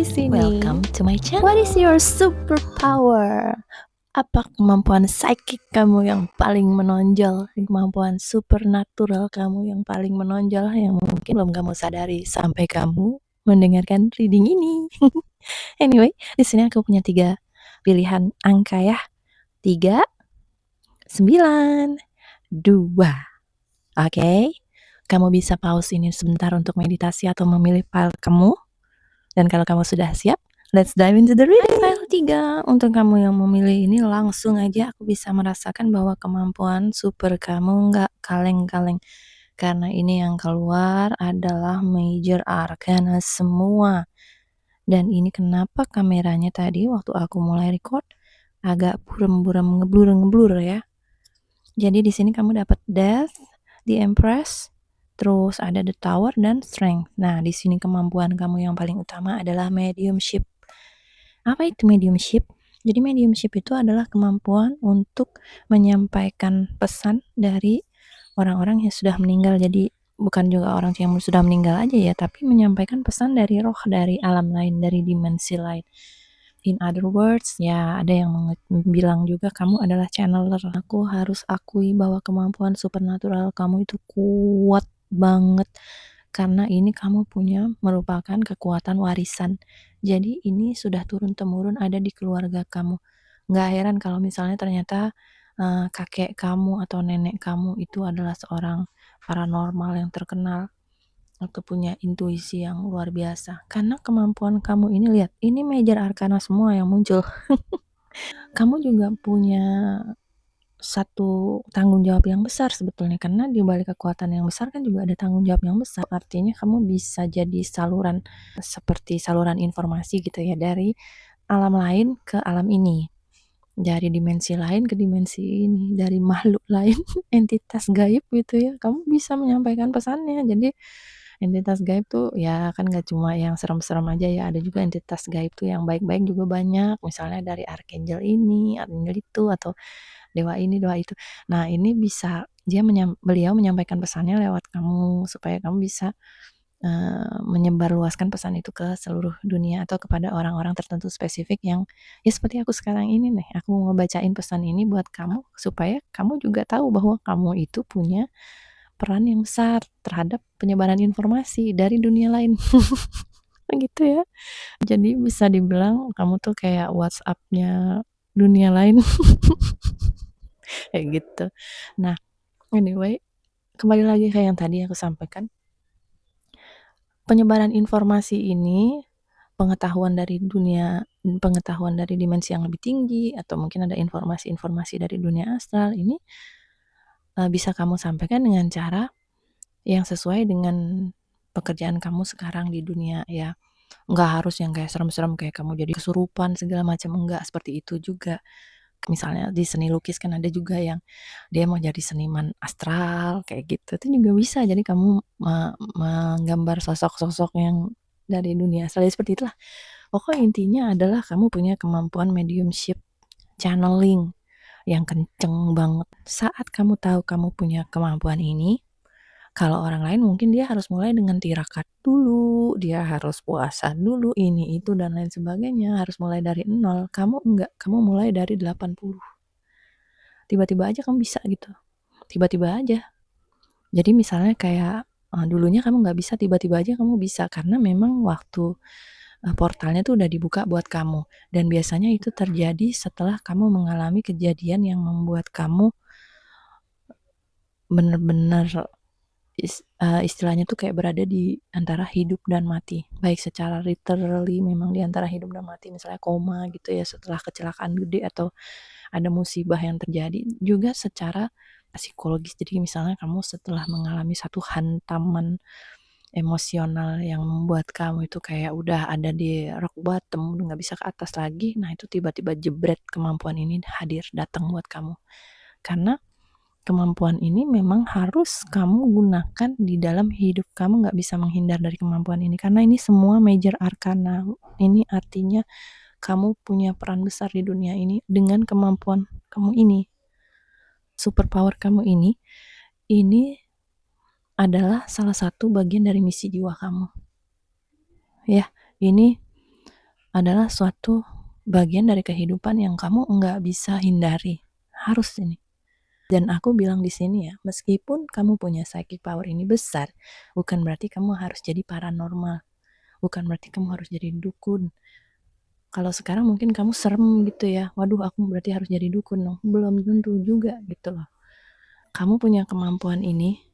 di sini. Welcome to my channel. What is your superpower? Apa kemampuan psychic kamu yang paling menonjol? Kemampuan supernatural kamu yang paling menonjol yang mungkin belum kamu sadari sampai kamu mendengarkan reading ini. Anyway, di sini aku punya 3 pilihan angka ya. 3, 9, 2. Oke. Kamu bisa pause ini sebentar untuk meditasi atau memilih file kamu. Dan kalau kamu sudah siap, let's dive into the reading. File 3. Untuk kamu yang memilih ini, langsung aja aku bisa merasakan bahwa kemampuan super kamu nggak kaleng-kaleng. Karena ini yang keluar adalah major arcana semua. Dan ini kenapa kameranya tadi waktu aku mulai record agak buram-buram ngeblur ya. Jadi di sini kamu dapat Death, the Empress, terus ada the Tower dan Strength. Nah, di sini kemampuan kamu yang paling utama adalah mediumship. Apa itu mediumship? Jadi mediumship itu adalah kemampuan untuk menyampaikan pesan dari orang-orang yang sudah meninggal. Jadi bukan juga orang yang sudah meninggal aja ya, tapi menyampaikan pesan dari roh, dari alam lain, dari dimensi lain. In other words, ya ada yang bilang juga kamu adalah channeler. Aku harus akui bahwa kemampuan supernatural kamu itu kuat banget. Karena ini kamu punya merupakan kekuatan warisan. Jadi ini sudah turun-temurun ada di keluarga kamu. Nggak heran kalau misalnya ternyata kakek kamu atau nenek kamu itu adalah seorang paranormal yang terkenal atau punya intuisi yang luar biasa. Karena kemampuan kamu ini, lihat, ini major arcana semua yang muncul. Kamu juga punya satu tanggung jawab yang besar sebetulnya, karena di balik kekuatan yang besar kan juga ada tanggung jawab yang besar. Artinya kamu bisa jadi saluran, seperti saluran informasi gitu ya, dari alam lain ke alam ini, dari dimensi lain ke dimensi ini, dari makhluk lain, entitas gaib gitu ya, kamu bisa menyampaikan pesannya. Jadi entitas gaib tuh ya kan gak cuma yang serem-serem aja ya, ada juga entitas gaib tuh yang baik-baik juga banyak, misalnya dari archangel ini, archangel itu, atau dewa ini, dewa itu. Nah ini bisa beliau menyampaikan pesannya lewat kamu supaya kamu bisa menyebarluaskan pesan itu ke seluruh dunia atau kepada orang-orang tertentu spesifik yang ya seperti aku sekarang ini nih, aku mau ngebacain pesan ini buat kamu supaya kamu juga tahu bahwa kamu itu punya peran yang besar terhadap penyebaran informasi dari dunia lain. Gitu ya. Jadi bisa dibilang kamu tuh kayak WhatsApp-nya dunia lain. Kayak gitu. Nah, anyway, kembali lagi ke yang tadi aku sampaikan. Penyebaran informasi ini, pengetahuan dari dimensi yang lebih tinggi, atau mungkin ada informasi-informasi dari dunia astral ini bisa kamu sampaikan dengan cara yang sesuai dengan pekerjaan kamu sekarang di dunia ya. Nggak harus yang kayak serem-serem kayak kamu jadi kesurupan segala macam, enggak seperti itu juga. Misalnya di seni lukis kan ada juga yang dia mau jadi seniman astral kayak gitu, itu juga bisa. Jadi kamu menggambar sosok-sosok yang dari dunia astral, seperti itulah. Pokoknya intinya adalah kamu punya kemampuan mediumship, channeling yang kenceng banget. Saat kamu tahu kamu punya kemampuan ini, kalau orang lain mungkin dia harus mulai dengan tirakat dulu, dia harus puasa dulu, ini itu dan lain sebagainya, harus mulai dari 0. Kamu enggak, kamu mulai dari 80. Tiba-tiba aja kamu bisa gitu. Tiba-tiba aja. Jadi misalnya kayak dulunya kamu nggak bisa, tiba-tiba aja kamu bisa karena memang waktu portalnya tuh udah dibuka buat kamu. Dan biasanya itu terjadi setelah kamu mengalami kejadian yang membuat kamu benar-benar istilahnya tuh kayak berada di antara hidup dan mati, baik secara literally memang di antara hidup dan mati, misalnya koma gitu ya setelah kecelakaan gede atau ada musibah yang terjadi, juga secara psikologis. Jadi misalnya kamu setelah mengalami satu hantaman emosional yang membuat kamu itu kayak udah ada di rock bottom, nggak bisa ke atas lagi, nah itu tiba-tiba jebret kemampuan ini hadir, datang buat kamu. Karena kemampuan ini memang harus kamu gunakan di dalam hidup kamu, nggak bisa menghindar dari kemampuan ini, karena ini semua major arcana. Ini artinya kamu punya peran besar di dunia ini dengan kemampuan kamu ini. Superpower kamu ini adalah salah satu bagian dari misi jiwa kamu. Ya, ini adalah suatu bagian dari kehidupan yang kamu nggak bisa hindari. Harus ini. Dan aku bilang di sini ya, meskipun kamu punya psychic power ini besar, bukan berarti kamu harus jadi paranormal. Bukan berarti kamu harus jadi dukun. Kalau sekarang mungkin kamu serem gitu ya, waduh aku berarti harus jadi dukun dong. Belum tentu juga gitu loh. Kamu punya kemampuan ini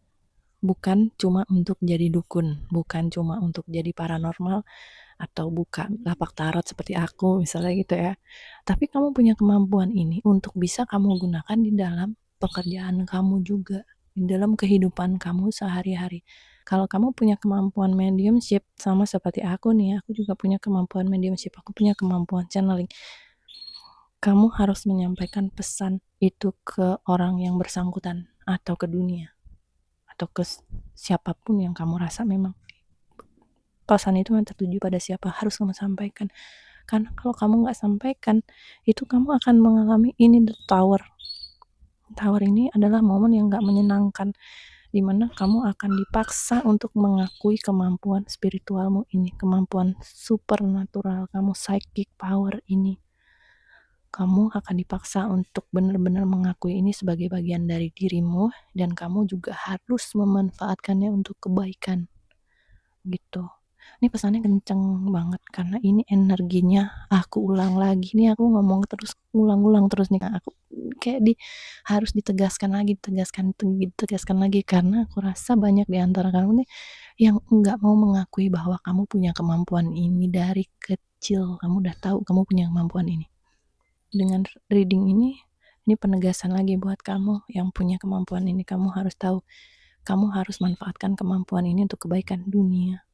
bukan cuma untuk jadi dukun, bukan cuma untuk jadi paranormal, atau buka lapak tarot seperti aku misalnya gitu ya. Tapi kamu punya kemampuan ini untuk bisa kamu gunakan di dalam pekerjaan kamu juga, di dalam kehidupan kamu sehari-hari. Kalau kamu punya kemampuan mediumship sama seperti aku nih, aku juga punya kemampuan mediumship, aku punya kemampuan channeling. Kamu harus menyampaikan pesan itu ke orang yang bersangkutan atau ke dunia atau ke siapapun yang kamu rasa memang pesan itu tertuju pada siapa, harus kamu sampaikan. Karena kalau kamu nggak sampaikan, itu kamu akan mengalami ini, the tower. Tower ini adalah momen yang nggak menyenangkan, di mana kamu akan dipaksa untuk mengakui kemampuan spiritualmu ini, kemampuan supernatural kamu, psychic power ini. Kamu akan dipaksa untuk benar-benar mengakui ini sebagai bagian dari dirimu, dan kamu juga harus memanfaatkannya untuk kebaikan. Gitu. Ini pesannya kenceng banget karena ini energinya aku ulang lagi nih, aku ngomong terus ulang-ulang terus nih, aku kayak harus ditegaskan lagi karena aku rasa banyak di antara kamu nih yang nggak mau mengakui bahwa kamu punya kemampuan ini dari kecil. Kamu udah tahu kamu punya kemampuan ini. Dengan reading ini penegasan lagi buat kamu yang punya kemampuan ini. Kamu harus tahu, kamu harus manfaatkan kemampuan ini untuk kebaikan dunia.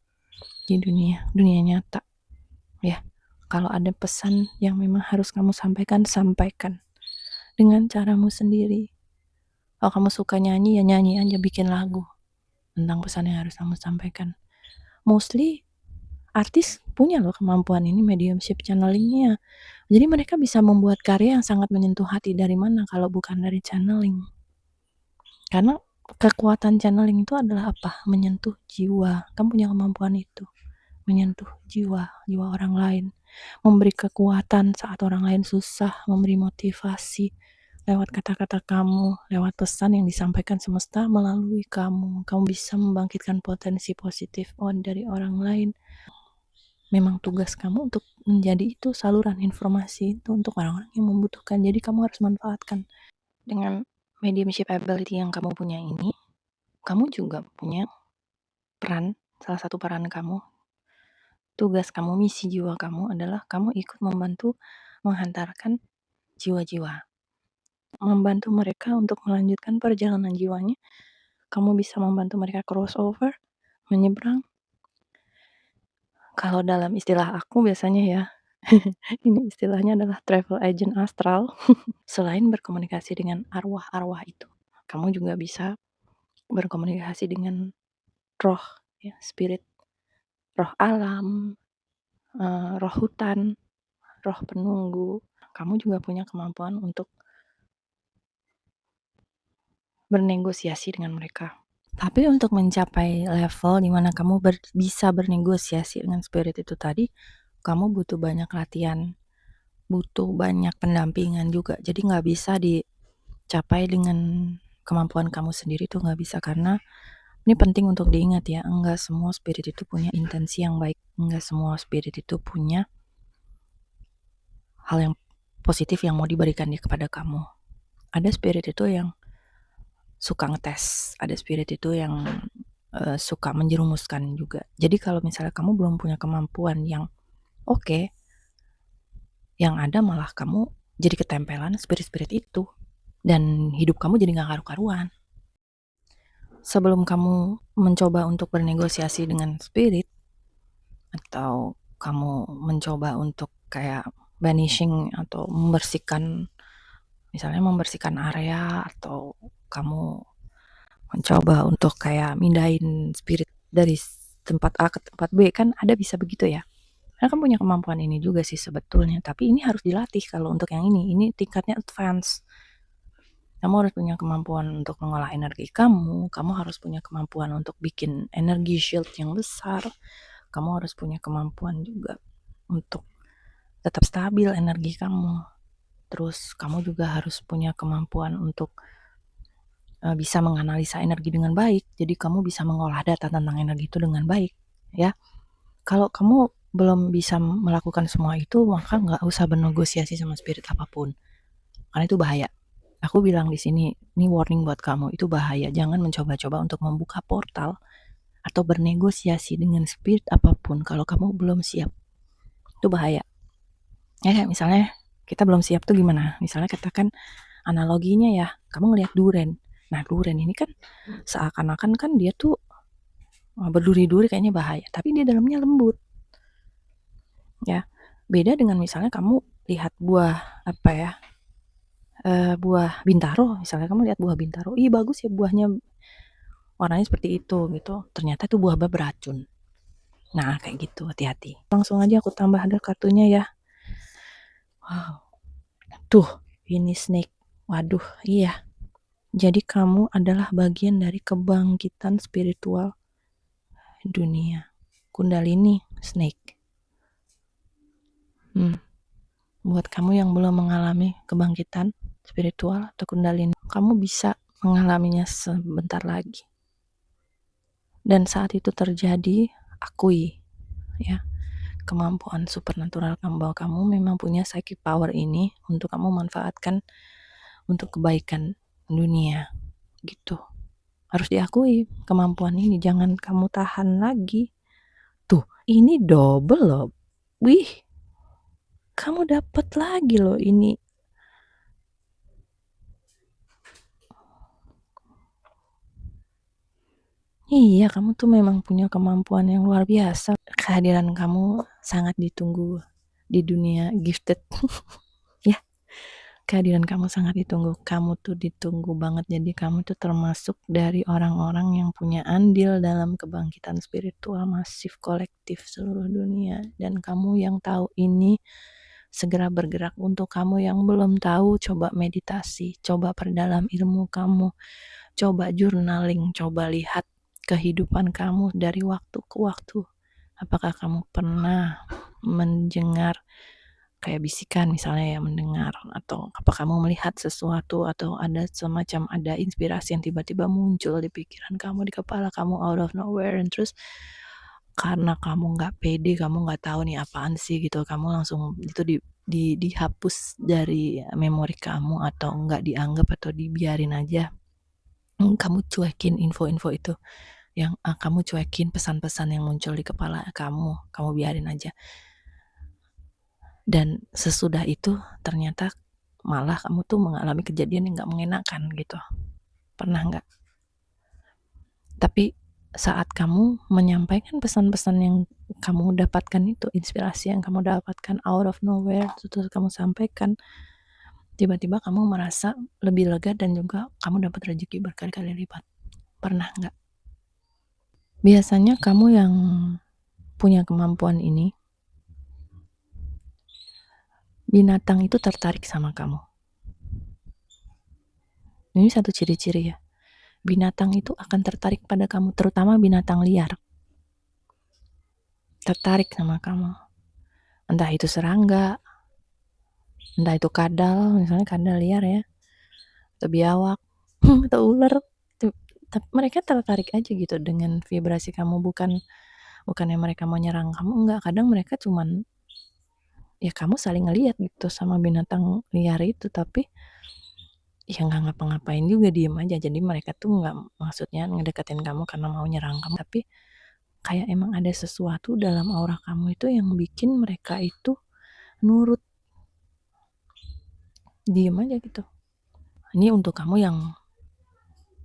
Di dunia nyata ya. Kalau ada pesan yang memang harus kamu sampaikan dengan caramu sendiri. Kalau kamu suka nyanyi, ya nyanyi aja, bikin lagu tentang pesan yang harus kamu sampaikan. Mostly artis punya loh kemampuan ini, mediumship channelingnya. Jadi mereka bisa membuat karya yang sangat menyentuh hati. Dari mana kalau bukan dari channeling? Karena kekuatan channeling itu adalah apa? Menyentuh jiwa. Kamu punya kemampuan itu, menyentuh jiwa orang lain, memberi kekuatan saat orang lain susah, memberi motivasi lewat kata-kata kamu, lewat pesan yang disampaikan semesta melalui kamu. Kamu bisa membangkitkan potensi positif dari orang lain. Memang tugas kamu untuk menjadi itu saluran informasi itu untuk orang-orang yang membutuhkan. Jadi kamu harus manfaatkan. Dengan mediumship ability yang kamu punya ini, kamu juga punya peran, salah satu peran kamu, tugas kamu, misi jiwa kamu adalah kamu ikut membantu menghantarkan jiwa-jiwa, membantu mereka untuk melanjutkan perjalanan jiwanya. Kamu bisa membantu mereka crossover, menyeberang. Kalau dalam istilah aku biasanya ya, ini istilahnya adalah travel agent astral. Selain berkomunikasi dengan arwah-arwah itu, kamu juga bisa berkomunikasi dengan roh, ya, spirit, roh alam, roh hutan, roh penunggu. Kamu juga punya kemampuan untuk bernegosiasi dengan mereka. Tapi untuk mencapai level di mana kamu bisa bernegosiasi dengan spirit itu tadi, kamu butuh banyak latihan, butuh banyak pendampingan juga. Jadi nggak bisa dicapai dengan kemampuan kamu sendiri, tuh nggak bisa. Karena ini penting untuk diingat ya, enggak semua spirit itu punya intensi yang baik, enggak semua spirit itu punya hal yang positif yang mau diberikan kepada kamu. Ada spirit itu yang suka ngetes, ada spirit itu yang suka menjerumuskan juga. Jadi kalau misalnya kamu belum punya kemampuan yang oke, yang ada malah kamu jadi ketempelan spirit-spirit itu, dan hidup kamu jadi gak karu-karuan. Sebelum kamu mencoba untuk bernegosiasi dengan spirit, atau kamu mencoba untuk kayak banishing atau membersihkan, misalnya membersihkan area, atau kamu mencoba untuk kayak mindahin spirit dari tempat A ke tempat B, kan ada bisa begitu ya. Karena kamu punya kemampuan ini juga sih sebetulnya, tapi ini harus dilatih. Kalau untuk yang ini tingkatnya advance. Kamu harus punya kemampuan untuk mengolah energi kamu harus punya kemampuan untuk bikin energi shield yang besar, kamu harus punya kemampuan juga untuk tetap stabil energi kamu. Terus kamu juga harus punya kemampuan untuk bisa menganalisa energi dengan baik. Jadi kamu bisa mengolah data tentang energi itu dengan baik, ya. Kalau kamu belum bisa melakukan semua itu, maka nggak usah bernegosiasi sama spirit apapun, karena itu bahaya. Aku bilang di sini, ini warning buat kamu, itu bahaya. Jangan mencoba-coba untuk membuka portal atau bernegosiasi dengan spirit apapun kalau kamu belum siap. Itu bahaya. Ya, kayak misalnya kita belum siap tuh gimana? Misalnya katakan analoginya ya, kamu ngelihat duren. Nah, duren ini kan seakan-akan kan dia tuh berduri-duri kayaknya bahaya, tapi dia dalamnya lembut. Ya, beda dengan misalnya kamu lihat buah apa ya? Buah bintaro, misalnya kamu lihat buah bintaro, ih bagus ya buahnya, warnanya seperti itu gitu. Ternyata itu buah beracun. Nah, kayak gitu, hati-hati. Langsung aja aku tambah ada kartunya ya. Wow. Tuh, ini snake. Waduh, iya. Jadi kamu adalah bagian dari kebangkitan spiritual dunia. Kundalini snake. Buat kamu yang belum mengalami kebangkitan spiritual atau kundalini, kamu bisa mengalaminya sebentar lagi. Dan saat itu terjadi, akui ya, kemampuan supernatural kamu, bahwa kamu memang punya psychic power ini untuk kamu manfaatkan untuk kebaikan dunia gitu. Harus diakui kemampuan ini, jangan kamu tahan lagi. Tuh, ini double loh. Wih, kamu dapat lagi loh ini. Iya, kamu tuh memang punya kemampuan yang luar biasa. Kehadiran kamu sangat ditunggu di dunia gifted. Ya, kehadiran kamu sangat ditunggu. Kamu tuh ditunggu banget. Jadi kamu tuh termasuk dari orang-orang yang punya andil dalam kebangkitan spiritual masif kolektif seluruh dunia. Dan kamu yang tahu ini, segera bergerak. Untuk kamu yang belum tahu, coba meditasi, coba perdalam ilmu kamu, coba journaling, coba lihat kehidupan kamu dari waktu ke waktu. Apakah kamu pernah mendengar kayak bisikan misalnya ya, mendengar, atau apa kamu melihat sesuatu, atau ada semacam ada inspirasi yang tiba-tiba muncul di pikiran kamu, di kepala kamu out of nowhere, and terus karena kamu nggak pede, kamu nggak tahu nih apaan sih gitu, kamu langsung itu dihapus dari memori kamu, atau nggak dianggap, atau dibiarin aja. Kamu cuekin info-info itu, yang kamu cuekin pesan-pesan yang muncul di kepala kamu biarin aja. Dan sesudah itu ternyata malah kamu tuh mengalami kejadian yang gak mengenakan gitu. Pernah gak? Tapi saat kamu menyampaikan pesan-pesan yang kamu dapatkan itu, inspirasi yang kamu dapatkan out of nowhere, terus kamu sampaikan, tiba-tiba kamu merasa lebih lega dan juga kamu dapat rezeki berkali-kali lipat. Pernah gak? Biasanya kamu yang punya kemampuan ini, binatang itu tertarik sama kamu. Ini satu ciri-ciri ya. Binatang itu akan tertarik pada kamu, terutama binatang liar. Tertarik sama kamu. Entah itu serangga, entah itu kadal, misalnya kadal liar ya, atau biawak, atau ular. Mereka tertarik aja gitu dengan vibrasi kamu, bukannya mereka mau nyerang kamu, enggak. Kadang mereka cuman ya kamu saling ngeliat gitu sama binatang liar itu, tapi ya nggak ngapa-ngapain juga, diem aja. Jadi mereka tuh nggak maksudnya ngedeketin kamu karena mau nyerang kamu, tapi kayak emang ada sesuatu dalam aura kamu itu yang bikin mereka itu nurut, diem aja gitu. Ini untuk kamu yang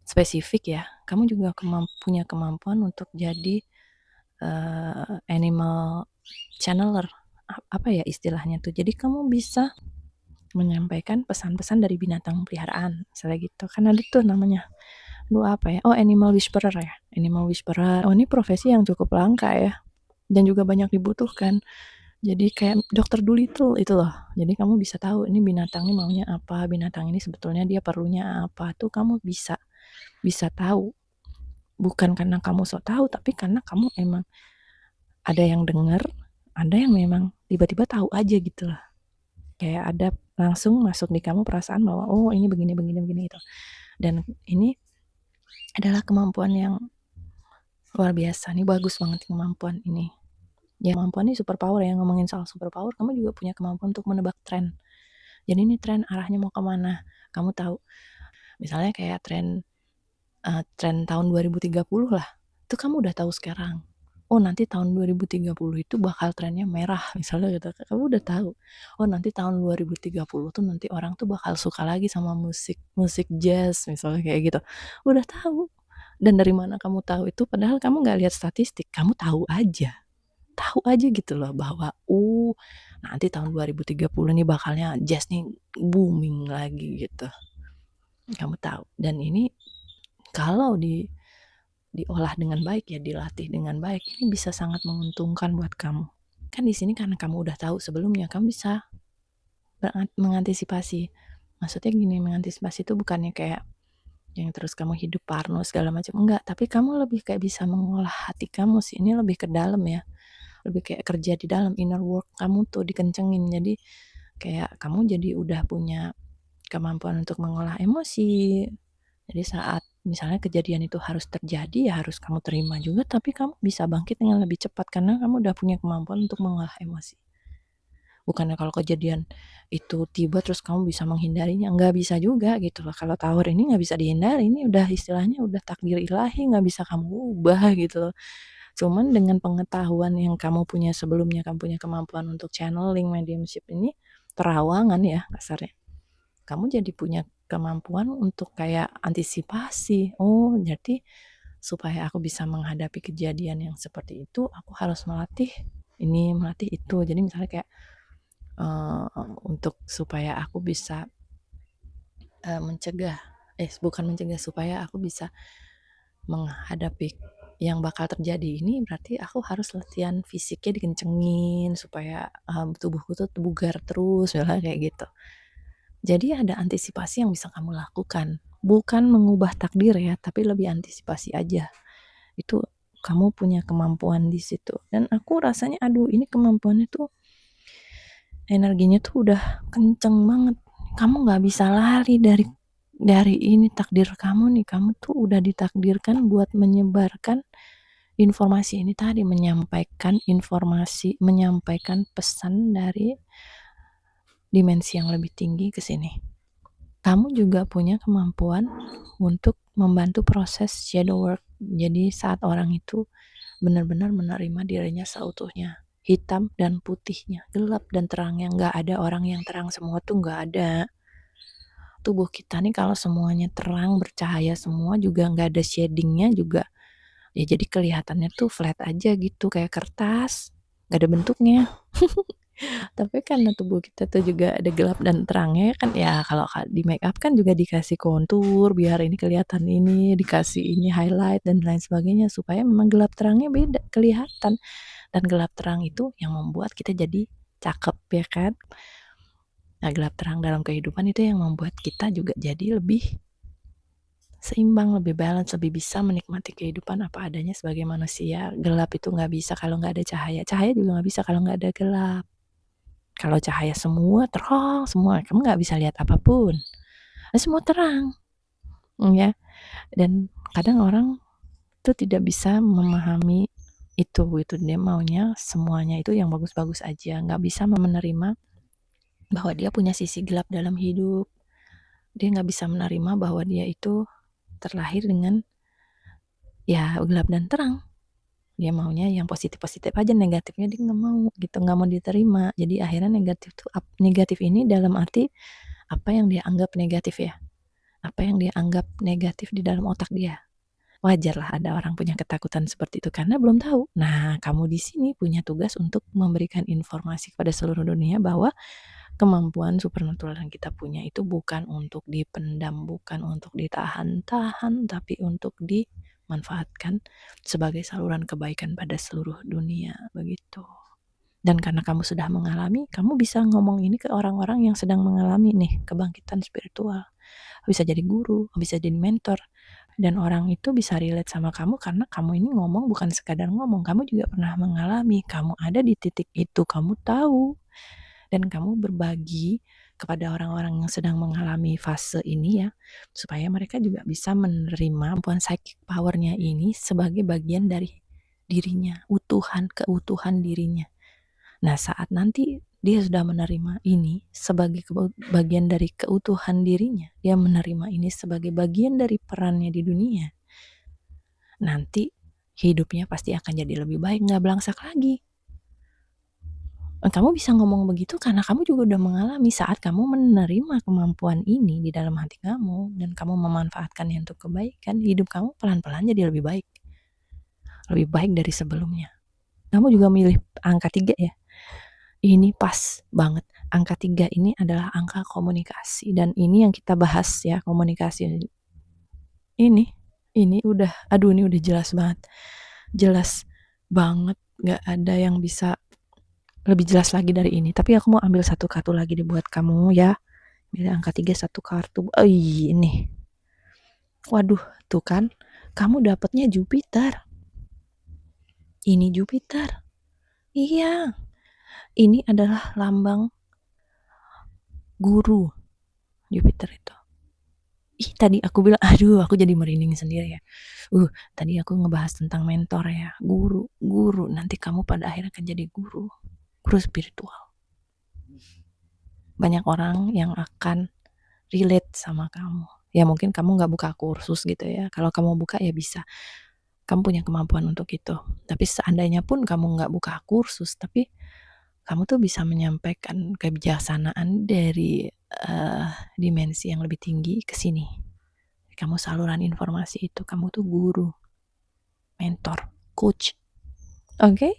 spesifik ya, kamu juga punya kemampuan untuk jadi animal channeler, apa ya istilahnya tuh. Jadi kamu bisa menyampaikan pesan-pesan dari binatang peliharaan, misalnya gitu. Kan ada tuh namanya, apa ya? Oh, animal whisperer ya. Animal whisperer. Oh, ini profesi yang cukup langka ya. Dan juga banyak dibutuhkan. Jadi kayak dokter Dolittle itu loh. Jadi kamu bisa tahu ini binatang ini maunya apa, binatang ini sebetulnya dia perlunya apa. Tuh kamu bisa tahu. Bukan karena kamu sok tahu, tapi karena kamu emang ada yang dengar, ada yang memang tiba-tiba tahu aja gitu loh. Kayak ada langsung masuk di kamu perasaan bahwa oh ini begini begini begini gitu. Dan ini adalah kemampuan yang luar biasa nih, bagus banget kemampuan ini. Ya kemampuan ini super power ya, ngomongin soal super power, kamu juga punya kemampuan untuk menebak tren. Jadi ini tren arahnya mau kemana, kamu tahu. Misalnya kayak tren tahun 2030 lah, itu kamu udah tahu sekarang. Oh nanti tahun 2030 itu bakal trennya merah misalnya gitu. Kamu udah tahu. Oh nanti tahun 2030 tuh nanti orang tuh bakal suka lagi sama musik musik jazz misalnya kayak gitu. Udah tahu. Dan dari mana kamu tahu itu? Padahal kamu nggak lihat statistik, kamu tahu aja gitu loh bahwa nanti tahun 2030 nih bakalnya jazz nih booming lagi gitu. Kamu tahu. Dan ini kalau diolah dengan baik ya, dilatih dengan baik, ini bisa sangat menguntungkan buat kamu. Kan di sini karena kamu udah tahu sebelumnya, kamu bisa mengantisipasi. Maksudnya gini, mengantisipasi itu bukannya kayak yang terus kamu hidup parno segala macam, enggak, tapi kamu lebih kayak bisa mengolah hati kamu sih. Ini lebih ke dalam ya. Lebih kayak kerja di dalam, inner work kamu tuh dikencengin. Jadi kayak kamu jadi udah punya kemampuan untuk mengolah emosi. Jadi saat misalnya kejadian itu harus terjadi, ya harus kamu terima juga, tapi kamu bisa bangkit dengan lebih cepat karena kamu udah punya kemampuan untuk mengolah emosi. Bukannya kalau kejadian itu tiba terus kamu bisa menghindarinya, nggak bisa juga gitu loh. Kalau tower ini nggak bisa dihindari, ini udah istilahnya udah takdir ilahi, nggak bisa kamu ubah gitu loh. Cuman dengan pengetahuan yang kamu punya sebelumnya, kamu punya kemampuan untuk channeling, mediumship ini, terawangan ya kasarnya. Kamu jadi punya kemampuan untuk kayak antisipasi. Oh, jadi supaya aku bisa menghadapi kejadian yang seperti itu, aku harus melatih ini, melatih itu. Jadi misalnya kayak untuk supaya aku bisa bukan mencegah, supaya aku bisa menghadapi yang bakal terjadi ini, berarti aku harus latihan fisiknya dikencengin supaya tubuhku tuh bugar terus, misalnya kayak gitu. Jadi ada antisipasi yang bisa kamu lakukan, bukan mengubah takdir ya, tapi lebih antisipasi aja. Itu kamu punya kemampuan di situ. Dan aku rasanya, aduh ini kemampuannya tuh energinya tuh udah kenceng banget. Kamu nggak bisa lari dari ini takdir kamu nih. Kamu tuh udah ditakdirkan buat menyebarkan informasi ini tadi, menyampaikan informasi, menyampaikan pesan dari dimensi yang lebih tinggi ke sini. Kamu juga punya kemampuan untuk membantu proses shadow work. Jadi saat orang itu benar-benar menerima dirinya seutuhnya, hitam dan putihnya, gelap dan terangnya, nggak ada orang yang terang semua tuh nggak ada. Tubuh kita nih kalau semuanya terang, bercahaya semua juga nggak ada shadingnya juga, ya jadi kelihatannya tuh flat aja gitu, kayak kertas, nggak ada bentuknya. Tapi karena tubuh kita tuh juga ada gelap dan terangnya kan ya, kalau di make up kan juga dikasih kontur biar ini kelihatan, ini dikasih ini highlight dan lain sebagainya supaya memang gelap terangnya beda kelihatan, dan gelap terang itu yang membuat kita jadi cakep ya kan. Nah gelap terang dalam kehidupan itu yang membuat kita juga jadi lebih seimbang, lebih balance, lebih bisa menikmati kehidupan apa adanya sebagai manusia. Gelap itu nggak bisa kalau nggak ada cahaya, cahaya juga nggak bisa kalau nggak ada gelap. Kalau cahaya semua terang semua, kamu nggak bisa lihat apapun. Semua terang, ya. Dan kadang orang tuh tidak bisa memahami itu dia maunya semuanya itu yang bagus-bagus aja, nggak bisa menerima bahwa dia punya sisi gelap dalam hidup. Dia nggak bisa menerima bahwa dia itu terlahir dengan ya gelap dan terang. Dia maunya yang positif-positif aja, negatifnya dia nggak mau gitu, nggak mau diterima. Jadi akhirnya negatif ini dalam arti apa yang dia anggap negatif ya, apa yang dia anggap negatif di dalam otak dia. Wajar lah ada orang punya ketakutan seperti itu karena belum tahu. Nah, kamu di sini punya tugas untuk memberikan informasi kepada seluruh dunia bahwa kemampuan supernatural yang kita punya itu bukan untuk dipendam, bukan untuk ditahan-tahan, tapi untuk dimanfaatkan sebagai saluran kebaikan pada seluruh dunia, begitu. Dan karena kamu sudah mengalami, kamu bisa ngomong ini ke orang-orang yang sedang mengalami nih kebangkitan spiritual. Bisa jadi guru, bisa jadi mentor, Dan orang itu bisa relate sama kamu karena kamu ini ngomong bukan sekadar ngomong, kamu juga pernah mengalami, kamu ada di titik itu, kamu tahu. Dan kamu berbagi kepada orang-orang yang sedang mengalami fase ini ya, supaya mereka juga bisa menerima kemampuan psychic power-nya ini sebagai bagian dari dirinya, keutuhan dirinya. Nah, saat nanti dia sudah menerima ini sebagai bagian dari keutuhan dirinya, dia menerima ini sebagai bagian dari perannya di dunia, nanti hidupnya pasti akan jadi lebih baik, nggak belangsak lagi. Kamu bisa ngomong begitu karena kamu juga udah mengalami saat kamu menerima kemampuan ini di dalam hati kamu dan kamu memanfaatkannya untuk kebaikan, hidup kamu pelan-pelan jadi lebih baik. Lebih baik dari sebelumnya. Kamu juga milih angka 3 ya. Ini pas banget. Angka 3 ini adalah angka komunikasi dan ini yang kita bahas ya, komunikasi. Ini udah, aduh ini udah jelas banget. Jelas banget, gak ada yang bisa lebih jelas lagi dari ini. Tapi aku mau ambil satu kartu lagi dibuat kamu ya. Pilih angka 3 satu kartu. Ini. Waduh, tuh kan. Kamu dapetnya Jupiter. Ini Jupiter. Iya. Ini adalah lambang guru. Jupiter itu. Tadi aku bilang, aduh aku jadi merinding sendiri ya. Tadi aku ngebahas tentang mentor ya. Guru. Nanti kamu pada akhirnya akan jadi guru spiritual. Banyak orang yang akan relate sama kamu. Ya mungkin kamu gak buka kursus gitu ya. Kalau kamu buka ya bisa. Kamu punya kemampuan untuk itu. Tapi seandainya pun kamu gak buka kursus, tapi kamu tuh bisa menyampaikan kebijaksanaan dari dimensi yang lebih tinggi ke sini. Kamu saluran informasi itu. Kamu tuh guru, mentor, coach. Oke?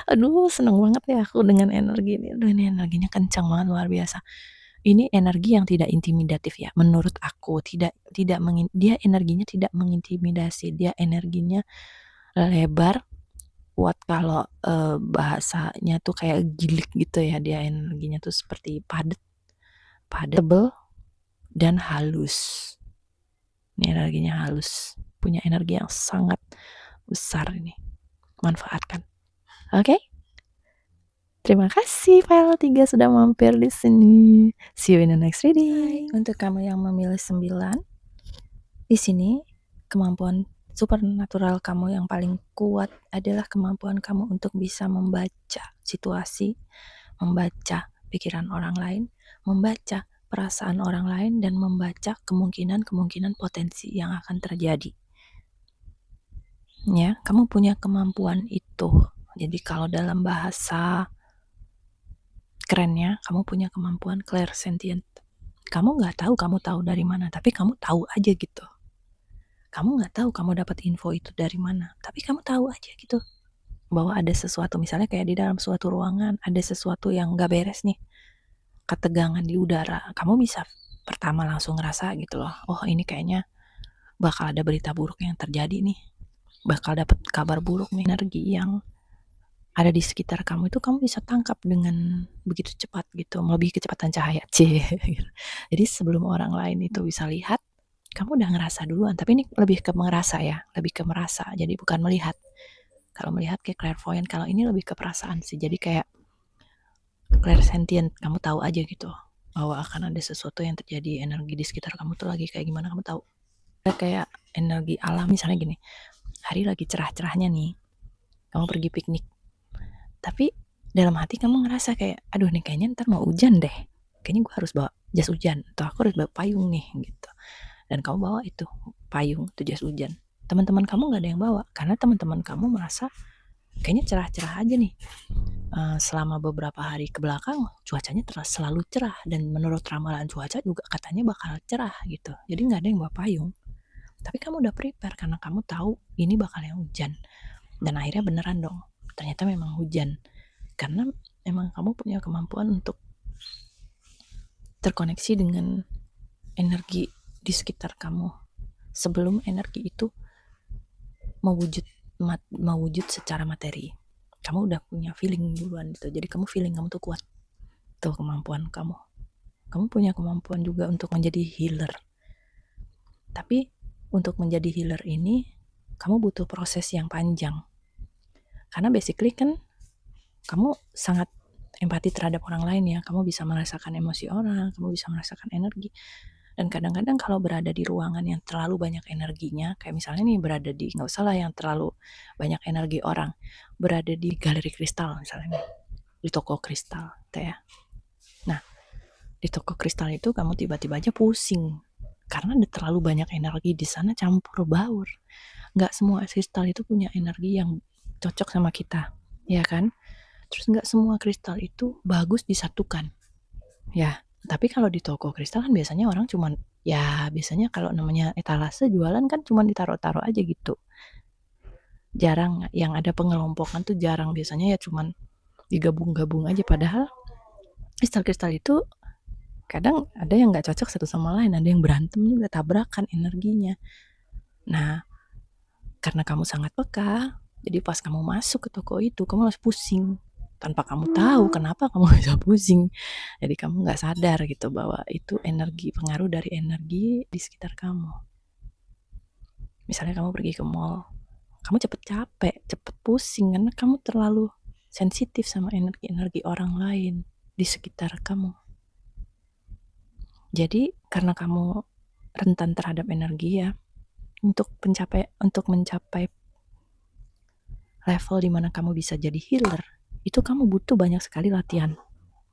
Aduh seneng banget ya aku dengan energi ini. Aduh ini energinya kencang banget, luar biasa. Ini energi yang tidak intimidatif ya, menurut aku. Dia energinya tidak mengintimidasi, dia energinya lebar, kuat. Kalau bahasanya tuh kayak gilik gitu ya, dia energinya tuh seperti padat, tebel, dan halus. Ini energinya halus, punya energi yang sangat besar ini. Manfaatkan. Oke? Terima kasih File 3 sudah mampir di sini. See you in the next reading. Untuk kamu yang memilih 9, di sini kemampuan supernatural kamu yang paling kuat adalah kemampuan kamu untuk bisa membaca situasi, membaca pikiran orang lain, membaca perasaan orang lain, dan membaca kemungkinan potensi yang akan terjadi. Ya, kamu punya kemampuan itu. Jadi kalau dalam bahasa kerennya, kamu punya kemampuan clairsentient. Kamu gak tahu kamu tahu dari mana, tapi kamu tahu aja gitu. Kamu gak tahu kamu dapat info itu dari mana, tapi kamu tahu aja gitu. Bahwa ada sesuatu, misalnya kayak di dalam suatu ruangan, ada sesuatu yang gak beres nih. Ketegangan di udara, kamu bisa pertama langsung ngerasa gitu loh. Oh ini kayaknya bakal ada berita buruk yang terjadi nih. Bakal dapat kabar buruk nih. Energi yang ada di sekitar kamu itu kamu bisa tangkap dengan begitu cepat gitu, melebihi kecepatan cahaya. Jadi sebelum orang lain itu bisa lihat, kamu udah ngerasa duluan. Tapi ini lebih ke merasa ya, lebih ke merasa. Jadi bukan melihat. Kalau melihat kayak clairvoyant, kalau ini lebih ke perasaan sih. Jadi kayak clairsentient, kamu tahu aja gitu bahwa akan ada sesuatu yang terjadi, energi di sekitar kamu tuh lagi kayak gimana, kamu tahu. Kayak energi alam, misalnya gini, hari lagi cerah-cerahnya nih, kamu pergi piknik. Tapi dalam hati kamu ngerasa kayak, aduh nih kayaknya ntar mau hujan deh. Kayaknya gue harus bawa jas hujan. Atau aku harus bawa payung nih gitu. Dan kamu bawa itu payung, itu jas hujan. Teman-teman kamu gak ada yang bawa. Karena teman-teman kamu merasa kayaknya cerah-cerah aja nih. Selama beberapa hari ke belakang cuacanya selalu cerah. Dan menurut ramalan cuaca juga katanya bakal cerah gitu. Jadi gak ada yang bawa payung. Tapi kamu udah prepare karena kamu tahu ini bakal yang hujan. Dan akhirnya beneran dong. Ternyata memang hujan. Karena memang kamu punya kemampuan untuk terkoneksi dengan energi di sekitar kamu sebelum energi itu mewujud secara materi. Kamu udah punya feeling duluan gitu. Jadi kamu feeling kamu tuh kuat. Tuh kemampuan kamu. Kamu punya kemampuan juga untuk menjadi healer. Tapi untuk menjadi healer ini, kamu butuh proses yang panjang. Karena basically kan kamu sangat empati terhadap orang lain ya, kamu bisa merasakan emosi orang, kamu bisa merasakan energi. Dan kadang-kadang kalau berada di ruangan yang terlalu banyak energinya, kayak misalnya nih berada di, nggak usah lah yang terlalu banyak energi orang, berada di galeri kristal misalnya nih, di toko kristal gitu ya. Nah, di toko kristal itu kamu tiba-tiba aja pusing, karena ada terlalu banyak energi di sana campur baur. Nggak semua kristal itu punya energi yang cocok sama kita, ya kan? Terus nggak semua kristal itu bagus disatukan, ya. Tapi kalau di toko kristal kan biasanya orang cuman, ya biasanya kalau namanya etalase jualan kan cuman ditaruh-taruh aja gitu. Jarang yang ada pengelompokan tuh jarang, biasanya ya cuman digabung-gabung aja. Padahal kristal-kristal itu kadang ada yang nggak cocok satu sama lain, ada yang berantem juga, tabrakan energinya. Nah, karena kamu sangat peka, jadi pas kamu masuk ke toko itu, kamu harus pusing. Tanpa kamu tahu kenapa kamu bisa pusing. Jadi kamu nggak sadar gitu bahwa itu energi, pengaruh dari energi di sekitar kamu. Misalnya kamu pergi ke mall, kamu cepet capek, cepet pusing, karena kamu terlalu sensitif sama energi-energi orang lain di sekitar kamu. Jadi karena kamu rentan terhadap energi ya, untuk mencapai level dimana kamu bisa jadi healer, itu kamu butuh banyak sekali latihan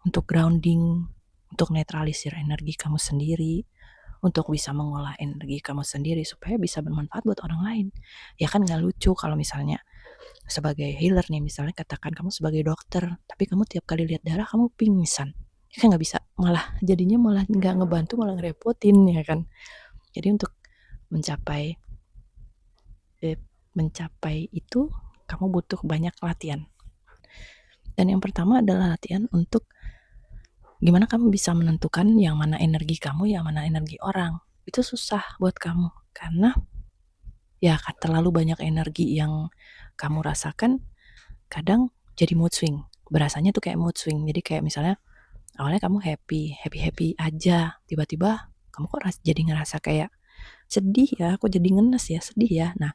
untuk grounding, untuk netralisir energi kamu sendiri, untuk bisa mengolah energi kamu sendiri supaya bisa bermanfaat buat orang lain. Ya kan nggak lucu kalau misalnya sebagai healer nih, misalnya katakan kamu sebagai dokter, tapi kamu tiap kali lihat darah kamu pingsan. Ya kan nggak bisa, malah jadinya malah nggak ngebantu, malah ngerepotin ya kan. Jadi untuk mencapai itu kamu butuh banyak latihan. Dan yang pertama adalah latihan untuk gimana kamu bisa menentukan yang mana energi kamu, yang mana energi orang. Itu susah buat kamu karena ya terlalu banyak energi yang kamu rasakan, kadang jadi mood swing. Berasanya tuh kayak mood swing. Jadi kayak misalnya awalnya kamu happy aja, tiba-tiba kamu kok jadi ngerasa kayak sedih ya, kok jadi ngenes ya, sedih ya. Nah,